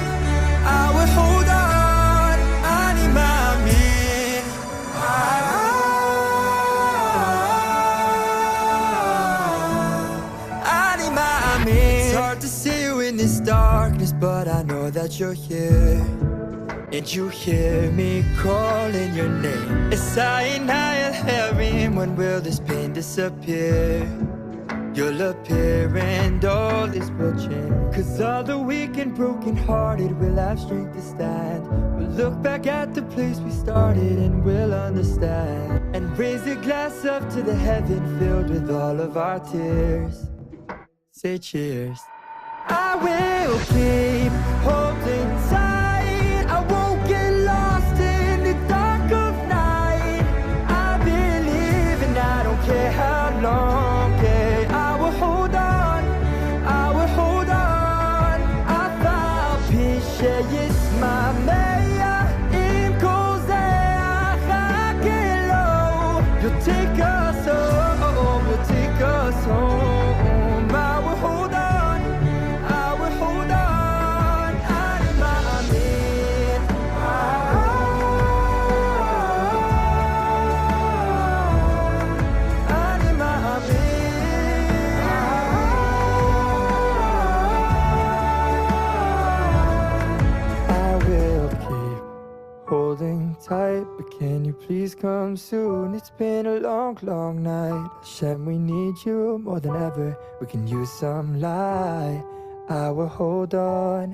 I will hold on. It's hard to see you in this darkness, but I know that you're here, and you hear me calling your name. When will this pain disappear? You'll appear and all this will change. Cause all the weak and broken hearted will have strength to stand. We'll look back at the place we started and we'll understand, and raise a glass up to the heaven filled with all of our tears. Say cheers. I will keep holding tight, I won't get lost in the dark of night. I believe and I don't care how long, yeah. I will hold on, I will hold on. I found peace, yes, my Meya, in you'll take us home, you'll take us home. I will hold on, I will hold on. אני מאמין. אני מאמין. I will keep holding tight, but can you please come soon? It's been a long, long night. Hashem, we need you more than ever. We can use some light. I will hold on,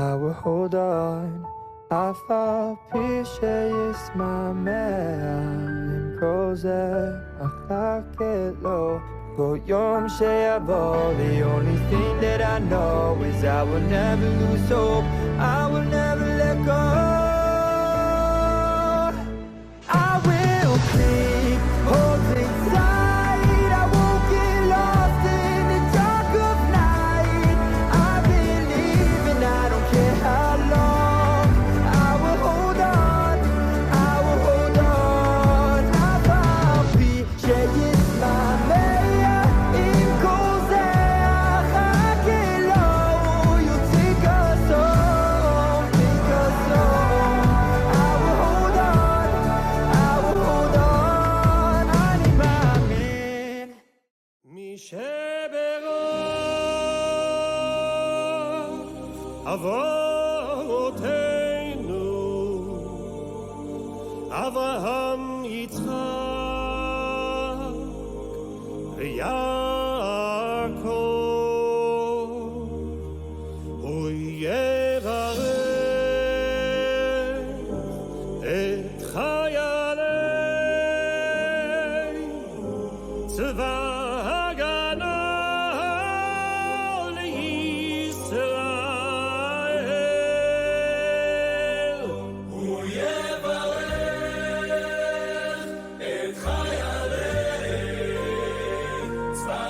I will hold on. אף על פי שישמע אם כל זה אחכה לו. כל יום שיבוא, the only thing that I know is I will never lose hope. I will never let go. I will keep holding tight, I won't get lost in the dark of night. I believe and I don't care how long. I will hold on, I will hold on. אף על פי שישמע אם כל זה אחכה לו. You take us home, take us home. I will hold on, I will hold on. אני מאמין. מי שברוב אבותינו אברהם, יצחק ויעקב, הוא יברך את חיילי צבא הגנה לישראל. הוא יברך את חיילי צבא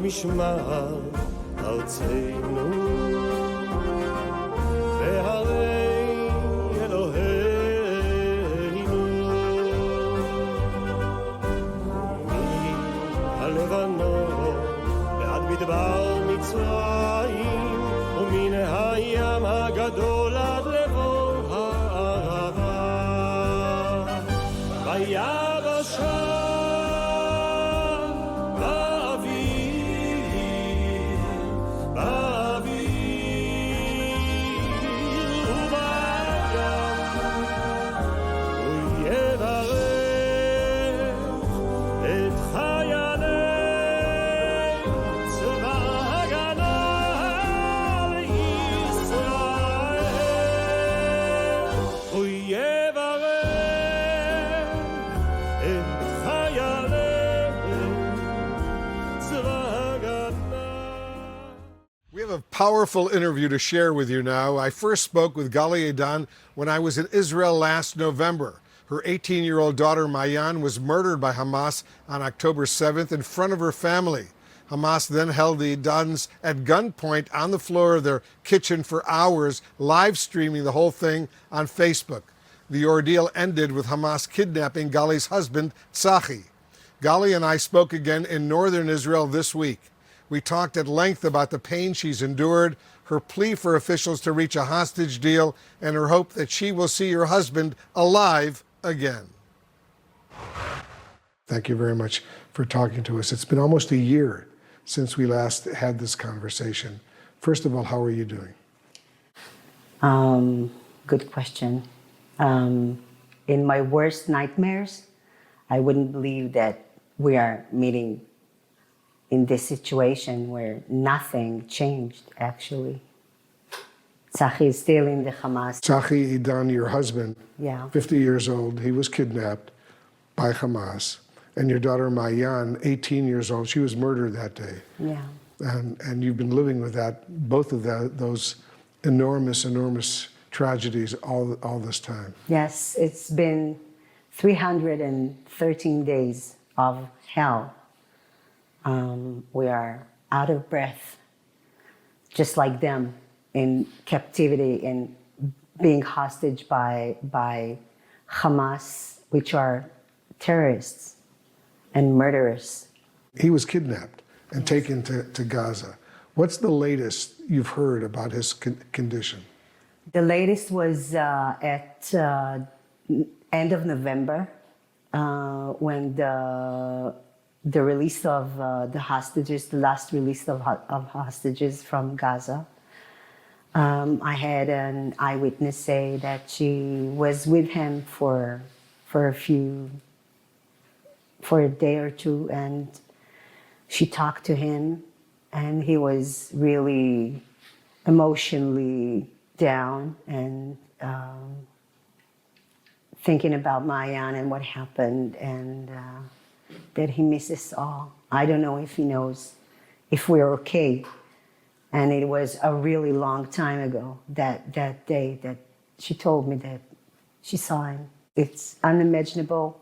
משמר ארצנו והרי אלוהינו מהלבנון ועד מדבר מצרים ומן הים הגדול עד לבוא הערבה ביבשה A powerful interview to share with you now. I first spoke with Gali Edan when I was in Israel last November. Her 18-year-old daughter Mayan was murdered by Hamas on October 7th in front of her family. Hamas then held the Edans at gunpoint on the floor of their kitchen for hours, live streaming the whole thing on Facebook. The ordeal ended with Hamas kidnapping Gali's husband, Tzachi. Gali and I spoke again in northern Israel this week. We talked at length about the pain she's endured, her plea for officials to reach a hostage deal, and her hope that she will see her husband alive again. Thank you very much for talking to us. It's been almost a year since we last had this conversation. First of all, how are you doing? Good question. In my worst nightmares, I wouldn't believe that we are meeting in this situation where nothing changed, actually. Tzachi is still in the Hamas. Tzachi Edan, your husband, Yeah. 50 years old, he was kidnapped by Hamas. And your daughter Mayan, 18 years old, she was murdered that day. Yeah. And you've been living with that, both of those enormous tragedies all this time. Yes, it's been 313 days of hell. We are out of breath, just like them, in captivity and being hostage by Hamas, which are terrorists and murderers. He was kidnapped and taken to Gaza. What's the latest you've heard about his condition? The latest was at end of November when the release of the hostages, the last release of hostages from Gaza. I had an eyewitness say that she was with him for a day or two, and she talked to him, and he was really emotionally down and thinking about Mayan and what happened, and that he misses all. I don't know if he knows if we're okay. And it was a really long time ago, that day that she told me that she saw him. It's unimaginable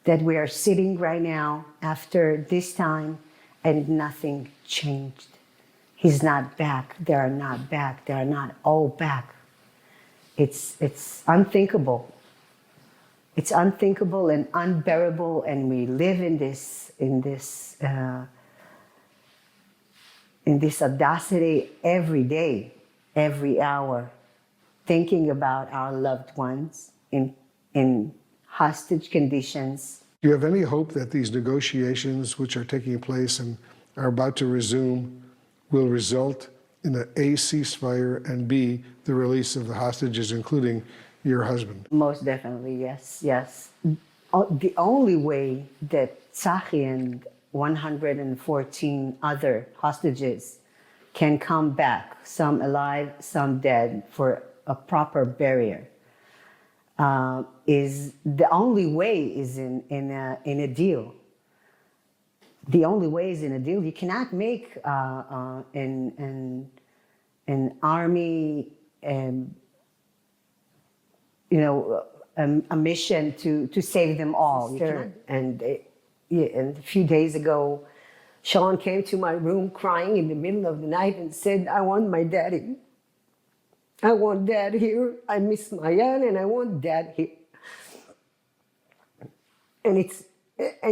that we are sitting right now after this time and nothing changed. He's not back. They are not back. They are not all back. It's unthinkable. It's unthinkable and unbearable, and we live in this audacity every day, every hour, thinking about our loved ones in hostage conditions. Do you have any hope that these negotiations, which are taking place and are about to resume, will result in A, ceasefire, and B, the release of the hostages, including your husband? Most definitely, yes. The only way that Tzachi and 114 other hostages can come back, some alive, some dead, for a proper burial, is the only way is in a deal. The only way is in a deal. You cannot make an army, a mission to save them all. And a few days ago, Sean came to my room crying in the middle of the night and said, I want my daddy. I want dad here. I miss Mayan and I want dad here. And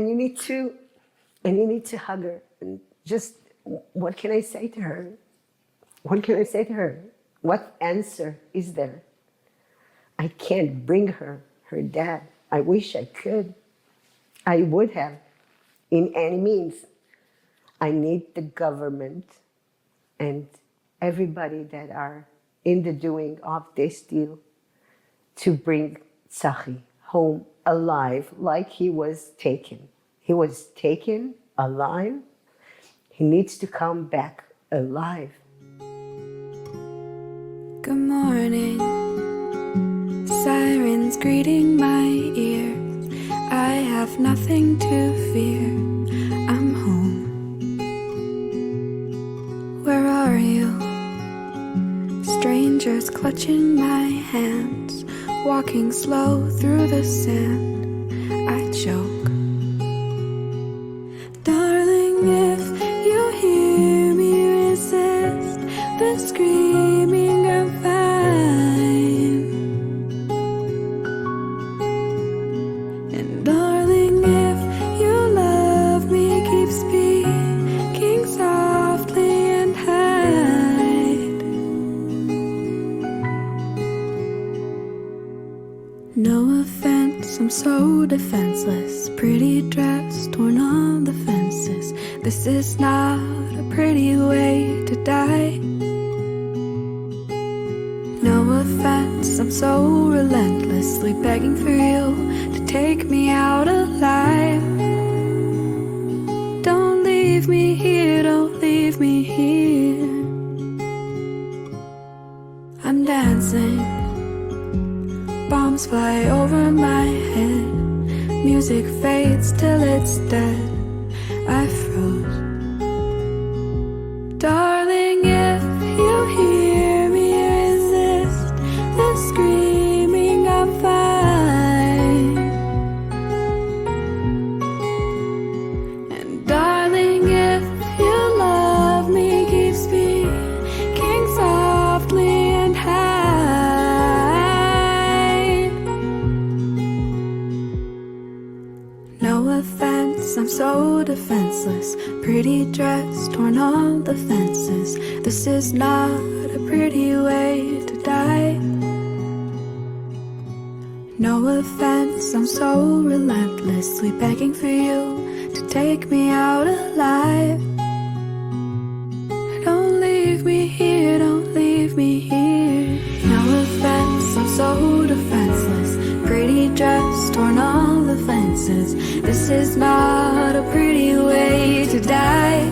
you need to hug her. And just, what can I say to her? What can I say to her? What answer is there? I can't bring her dad. I wish I could. I would have, in any means. I need the government and everybody that are in the doing of this deal to bring Tzachi home alive like he was taken. He was taken alive. He needs to come back alive. Good morning, sirens greeting my ear. I have nothing to fear. I'm home. Where are you? Strangers clutching my hands, walking slow through the sand. I choke. Darling, if you hear me resist the screaming, I'm fine. And darling, if you love me, keep speaking softly and hide. No offense, I'm so defenseless. Pretty dress torn on the fences. This is not a pretty way to die. No offense, I'm so relentlessly begging for you to take me out alive. Don't leave me here, don't leave me here. I'm dancing, bombs fly over my head. Music fades till it's dead. I froze. Darling, if you hear me resist the screaming, I'm fine. And darling, if you love me, keep speaking softly and hide. No offense, I'm so defenseless. Pretty dress torn on the fences. This is not a pretty way to die. No offense, I'm so relentlessly begging for you to take me out alive. Don't leave me here, don't leave me here. No offense, I'm so defenseless. Pretty dress torn on the fences. This is not a pretty way to die.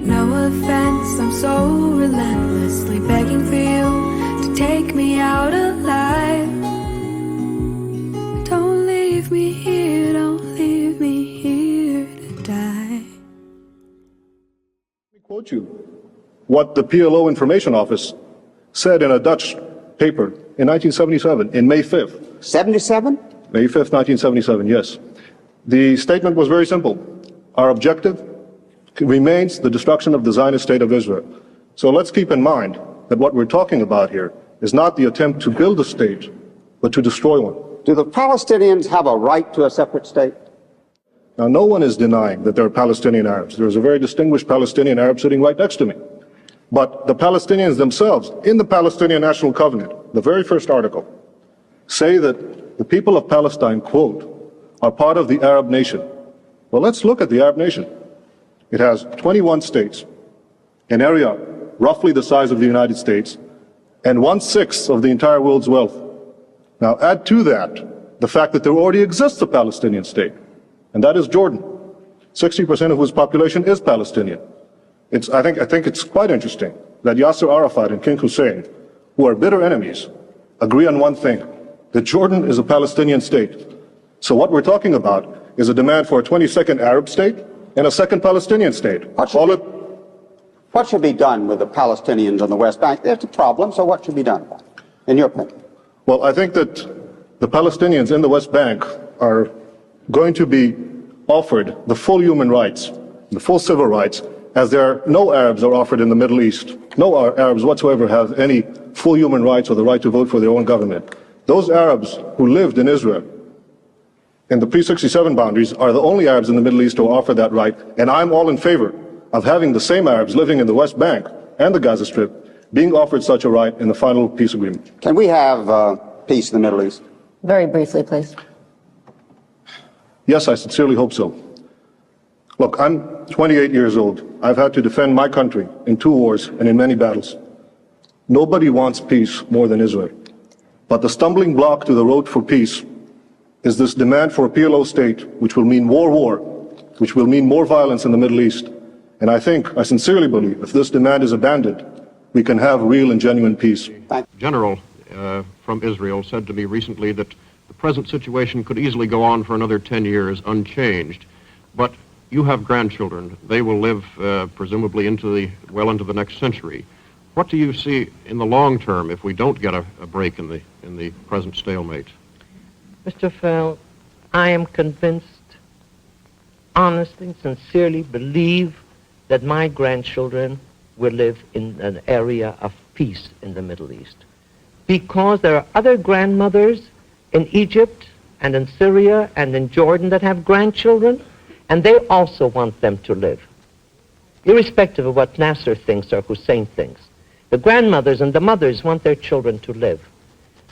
No offense, I'm so relentlessly begging for you to take me out alive. Don't leave me here, don't leave me here to die. Let me quote you what the PLO Information Office said in a Dutch paper in 1977, in May 5th. 77? May 5th, 1977, yes. The statement was very simple. Our objective remains the destruction of the Zionist state of Israel. So let's keep in mind that what we're talking about here is not the attempt to build a state, but to destroy one. Do the Palestinians have a right to a separate state? Now, no one is denying that there are Palestinian Arabs. There's a very distinguished Palestinian Arab sitting right next to me. But the Palestinians themselves, in the Palestinian National Covenant, the very first article, say that the people of Palestine, quote, are part of the Arab nation. Well, let's look at the Arab nation. It has 21 states, an area roughly the size of the United States, and 1/6 of the entire world's wealth. Now, add to that the fact that there already exists a Palestinian state, and that is Jordan, 60% of whose population is Palestinian. I think it's quite interesting that Yasser Arafat and King Hussein, who are bitter enemies, agree on one thing, that Jordan is a Palestinian state. So what we're talking about is a demand for a 22nd Arab state and a second Palestinian state. What should be done with the Palestinians on the West Bank? There's a problem, so what should be done, in your opinion? Well, I think that the Palestinians in the West Bank are going to be offered the full human rights, the full civil rights, as there are no Arabs are offered in the Middle East. No Arabs whatsoever have any full human rights or the right to vote for their own government. Those Arabs who lived in Israel in the pre-67 boundaries are the only Arabs in the Middle East who offer that right, and I'm all in favor of having the same Arabs living in the West Bank and the Gaza Strip being offered such a right in the final peace agreement. Can we have peace in the Middle East? Very briefly, please. Yes, I sincerely hope so. Look, I'm 28 years old. I've had to defend my country in 2 wars and in many battles. Nobody wants peace more than Israel. But the stumbling block to the road for peace is this demand for a PLO state, which will mean more war, which will mean more violence in the Middle East. And I sincerely believe, if this demand is abandoned, we can have real and genuine peace. General from Israel said to me recently that the present situation could easily go on for another 10 years unchanged. But you have grandchildren. They will live presumably into the next century. What do you see in the long term if we don't get a break in the present stalemate? Mr. Fell, I am convinced, honestly, sincerely believe that my grandchildren will live in an area of peace in the Middle East. Because there are other grandmothers in Egypt and in Syria and in Jordan that have grandchildren, and they also want them to live, irrespective of what Nasser thinks or Hussein thinks. The grandmothers and the mothers want their children to live.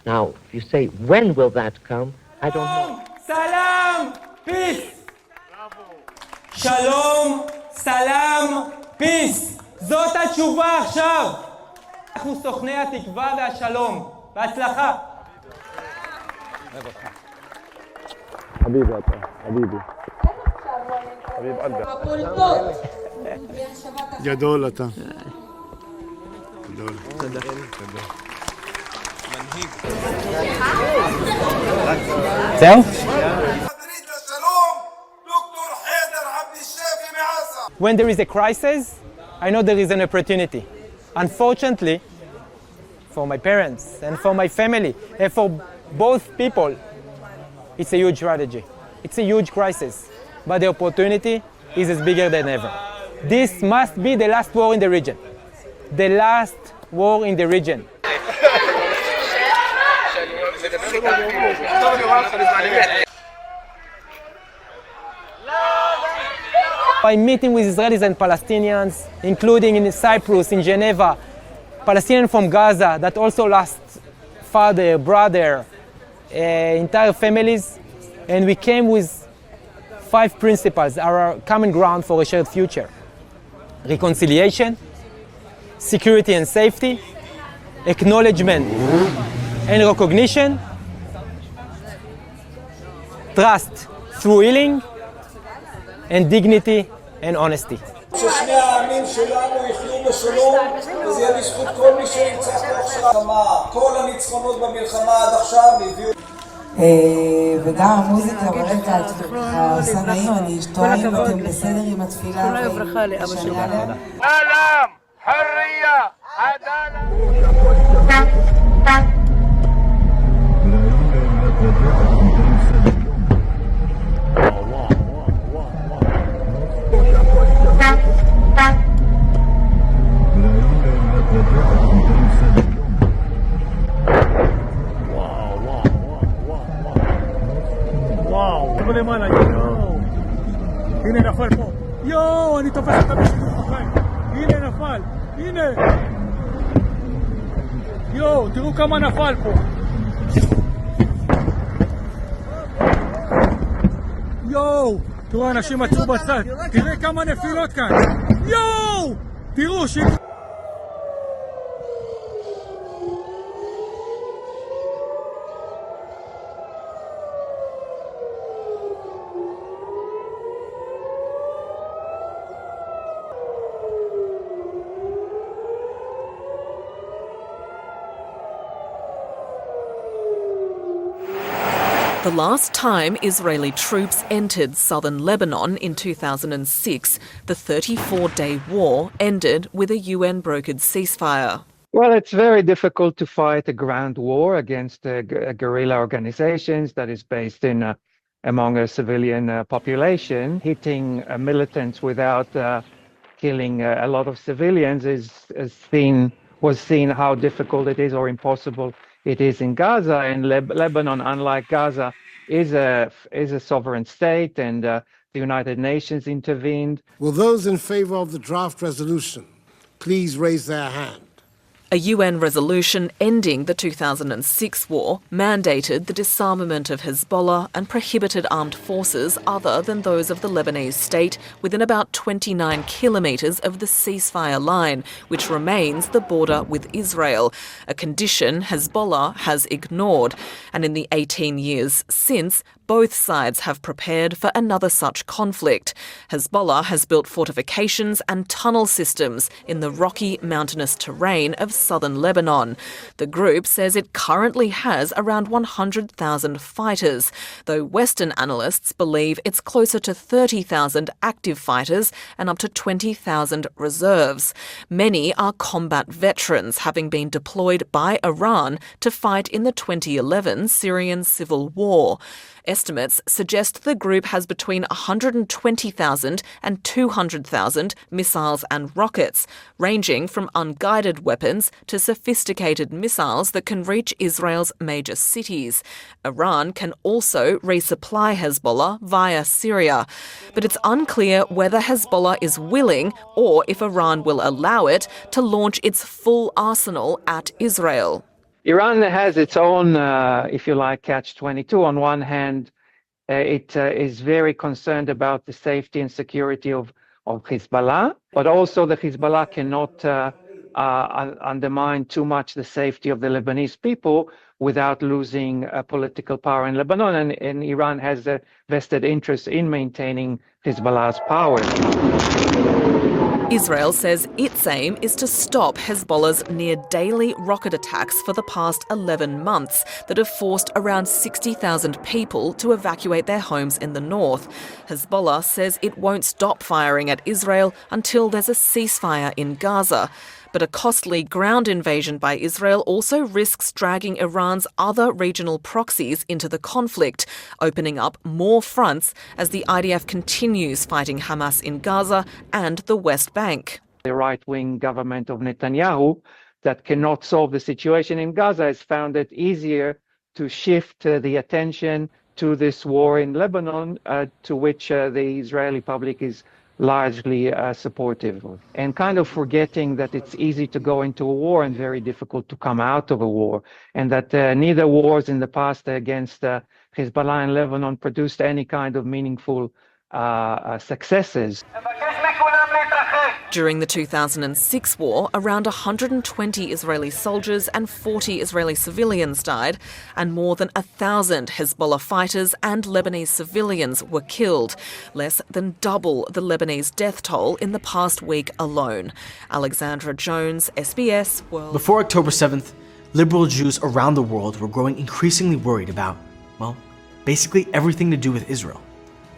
Now, if you say, when will that come? I don't know. Salam, peace. Shalom, salam, peace. זאת התשובה עכשיו. אנחנו סוכני התקווה והשלום. בהצלחה. حبيبي حبيبي حبيب قلبك جدول אתה זהו? When there is a crisis, I know there is an opportunity. Unfortunately, for my parents and for my family and for both people, it's a huge tragedy. It's a huge crisis, but the opportunity is as bigger than ever. This must be the last war in the region. The last war in the region. By meeting with Israelis and Palestinians, including in Cyprus, in Geneva, Palestinians from Gaza that also lost father, brother, entire families, and we came with 5 principles, our common ground for a shared future. Reconciliation, security and safety, acknowledgement and recognition, trust through healing, and dignity and honesty. ששני העמים שלנו יחיו בשלום, וזה יהיה בזכות כל מי שנמצא פה עכשיו. כל הניצחונות במלחמה עד עכשיו הביאו... וגם המוזיקה ברקע ככה עושה נעים, אני אשתוהה אם אתם בסדר עם התפילה. כולה וברכה לאבא שלנו. סלאם, חריה, עדאלה. למעלה, יואו, הנה נפל פה, יואו, אני תופס את המשהו בחיים, הנה נפל, הנה, יואו, תראו כמה נפל פה, יואו, תראו אנשים עצרו בצד, תראה כמה נפילות כאן, יואו, תראו ש... The last time Israeli troops entered southern Lebanon in 2006, the 34-day war ended with a UN-brokered ceasefire. Well, it's very difficult to fight a ground war against guerrilla organizations that is based in among a civilian population. Hitting militants without killing a lot of civilians was seen how difficult it is or impossible it is in Gaza. And Lebanon, unlike Gaza, is a sovereign state, and the United Nations intervened. Will those in favor of the draft resolution please raise their hand? A UN resolution ending the 2006 war mandated the disarmament of Hezbollah and prohibited armed forces other than those of the Lebanese state within about 29 kilometres of the ceasefire line, which remains the border with Israel, a condition Hezbollah has ignored. And in the 18 years since, both sides have prepared for another such conflict. Hezbollah has built fortifications and tunnel systems in the rocky, mountainous terrain of southern Lebanon. The group says it currently has around 100,000 fighters, though Western analysts believe it's closer to 30,000 active fighters and up to 20,000 reserves. Many are combat veterans, having been deployed by Iran to fight in the 2011 Syrian civil war. Estimates suggest the group has between 120,000 and 200,000 missiles and rockets, ranging from unguided weapons to sophisticated missiles that can reach Israel's major cities. Iran can also resupply Hezbollah via Syria. But it's unclear whether Hezbollah is willing, or if Iran will allow it, to launch its full arsenal at Israel. Iran has its own, if you like, catch-22. On one hand, it is very concerned about the safety and security of Hezbollah, but also the Hezbollah cannot undermine too much the safety of the Lebanese people without losing political power in Lebanon, and Iran has a vested interest in maintaining Hezbollah's power. Israel says its aim is to stop Hezbollah's near-daily rocket attacks for the past 11 months that have forced around 60,000 people to evacuate their homes in the north. Hezbollah says it won't stop firing at Israel until there's a ceasefire in Gaza. But a costly ground invasion by Israel also risks dragging Iran's other regional proxies into the conflict, opening up more fronts as the IDF continues fighting Hamas in Gaza and the West Bank. The right-wing government of Netanyahu that cannot solve the situation in Gaza has found it easier to shift the attention to this war in Lebanon, to which the Israeli public is largely supportive of, and kind of forgetting that it's easy to go into a war and very difficult to come out of a war, and that neither wars in the past against Hezbollah and Lebanon produced any kind of meaningful successes. During the 2006 war, around 120 Israeli soldiers and 40 Israeli civilians died, and more than 1,000 Hezbollah fighters and Lebanese civilians were killed, less than double the Lebanese death toll in the past week alone. Alexandra Jones, SBS World. Before October 7th, liberal Jews around the world were growing increasingly worried about, well, basically everything to do with Israel.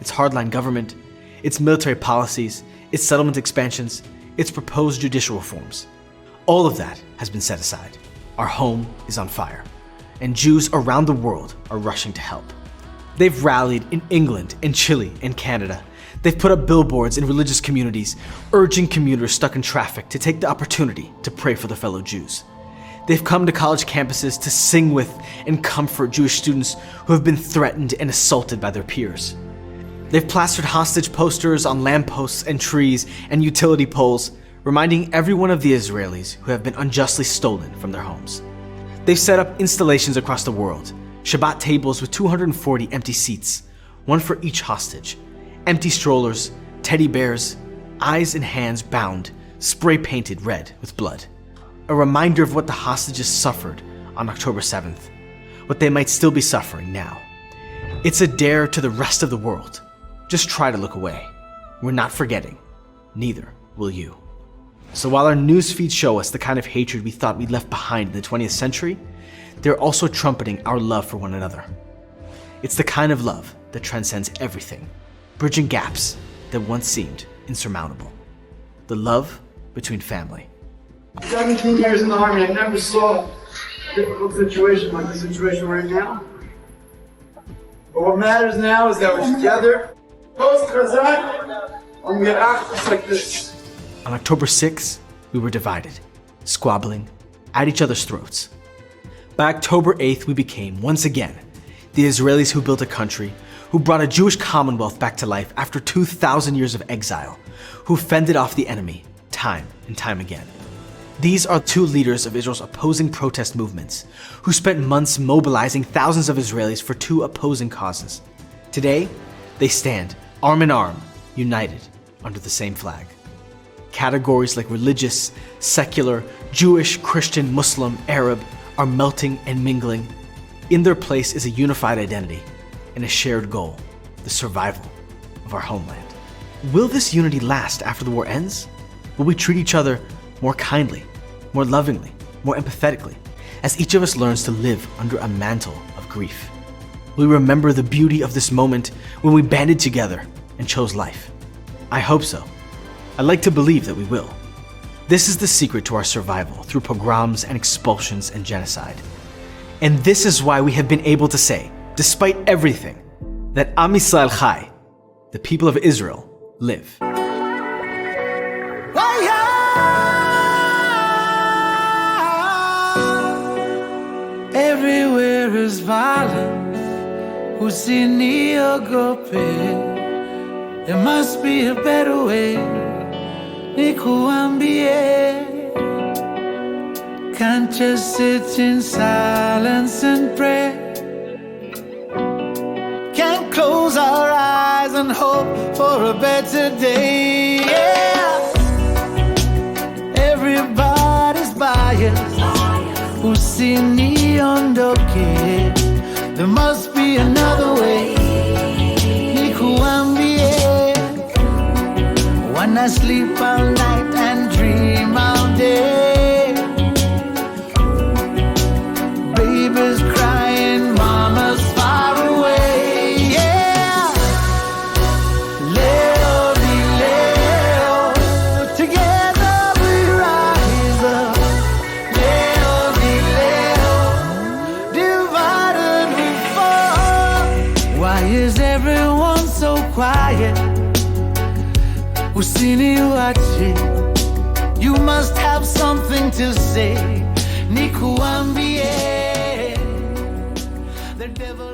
Its hardline government, its military policies, its settlement expansions, its proposed judicial reforms. All of that has been set aside. Our home is on fire, and Jews around the world are rushing to help. They've rallied in England and Chile and Canada. They've put up billboards in religious communities, urging commuters stuck in traffic to take the opportunity to pray for their fellow Jews. They've come to college campuses to sing with and comfort Jewish students who have been threatened and assaulted by their peers. They've plastered hostage posters on lampposts and trees and utility poles, reminding everyone of the Israelis who have been unjustly stolen from their homes. They've set up installations across the world, Shabbat tables with 240 empty seats, one for each hostage, empty strollers, teddy bears, eyes and hands bound, spray painted red with blood. A reminder of what the hostages suffered on October 7th, what they might still be suffering now. It's a dare to the rest of the world. Just try to look away. We're not forgetting. Neither will you. So while our news feeds show us the kind of hatred we thought we'd left behind in the 20th century, they're also trumpeting our love for one another. It's the kind of love that transcends everything, bridging gaps that once seemed insurmountable. The love between family. 17 years in the Army, I never saw a difficult situation like the situation right now. But what matters now is that we're together, post Chazak, and we get actions like this. On October 6th, we were divided, squabbling at each other's throats. By October 8th, we became, once again, the Israelis who built a country, who brought a Jewish commonwealth back to life after 2,000 years of exile, who fended off the enemy time and time again. These are two leaders of Israel's opposing protest movements, who spent months mobilizing thousands of Israelis for two opposing causes. Today, they stand, arm in arm, united under the same flag. Categories like religious, secular, Jewish, Christian, Muslim, Arab are melting and mingling. In their place is a unified identity and a shared goal, the survival of our homeland. Will this unity last after the war ends? Will we treat each other more kindly, more lovingly, more empathetically, as each of us learns to live under a mantle of grief? Will we remember the beauty of this moment when we banded together and chose life? I hope so. I'd like to believe that we will. This is the secret to our survival through pogroms and expulsions and genocide. And this is why we have been able to say, despite everything, that Am Yisrael Chai, the people of Israel, live. Everywhere is violence. Usini ogope. There must be a better way. Nikuambie. Can't just sit in silence and pray. Can't close our eyes and hope for a better day. Yeah. Everybody's biased. Usini ondoke. There must be another way. Nikuambie. Wanna sleep all night and dream all day. Babies crying, mama's far away. Yeah. Leo, Leo. Together we rise up. Leo, Leo. Divided we fall. Why is everyone so quiet? Usini wache. You must have something to say. Nikuambie. The devil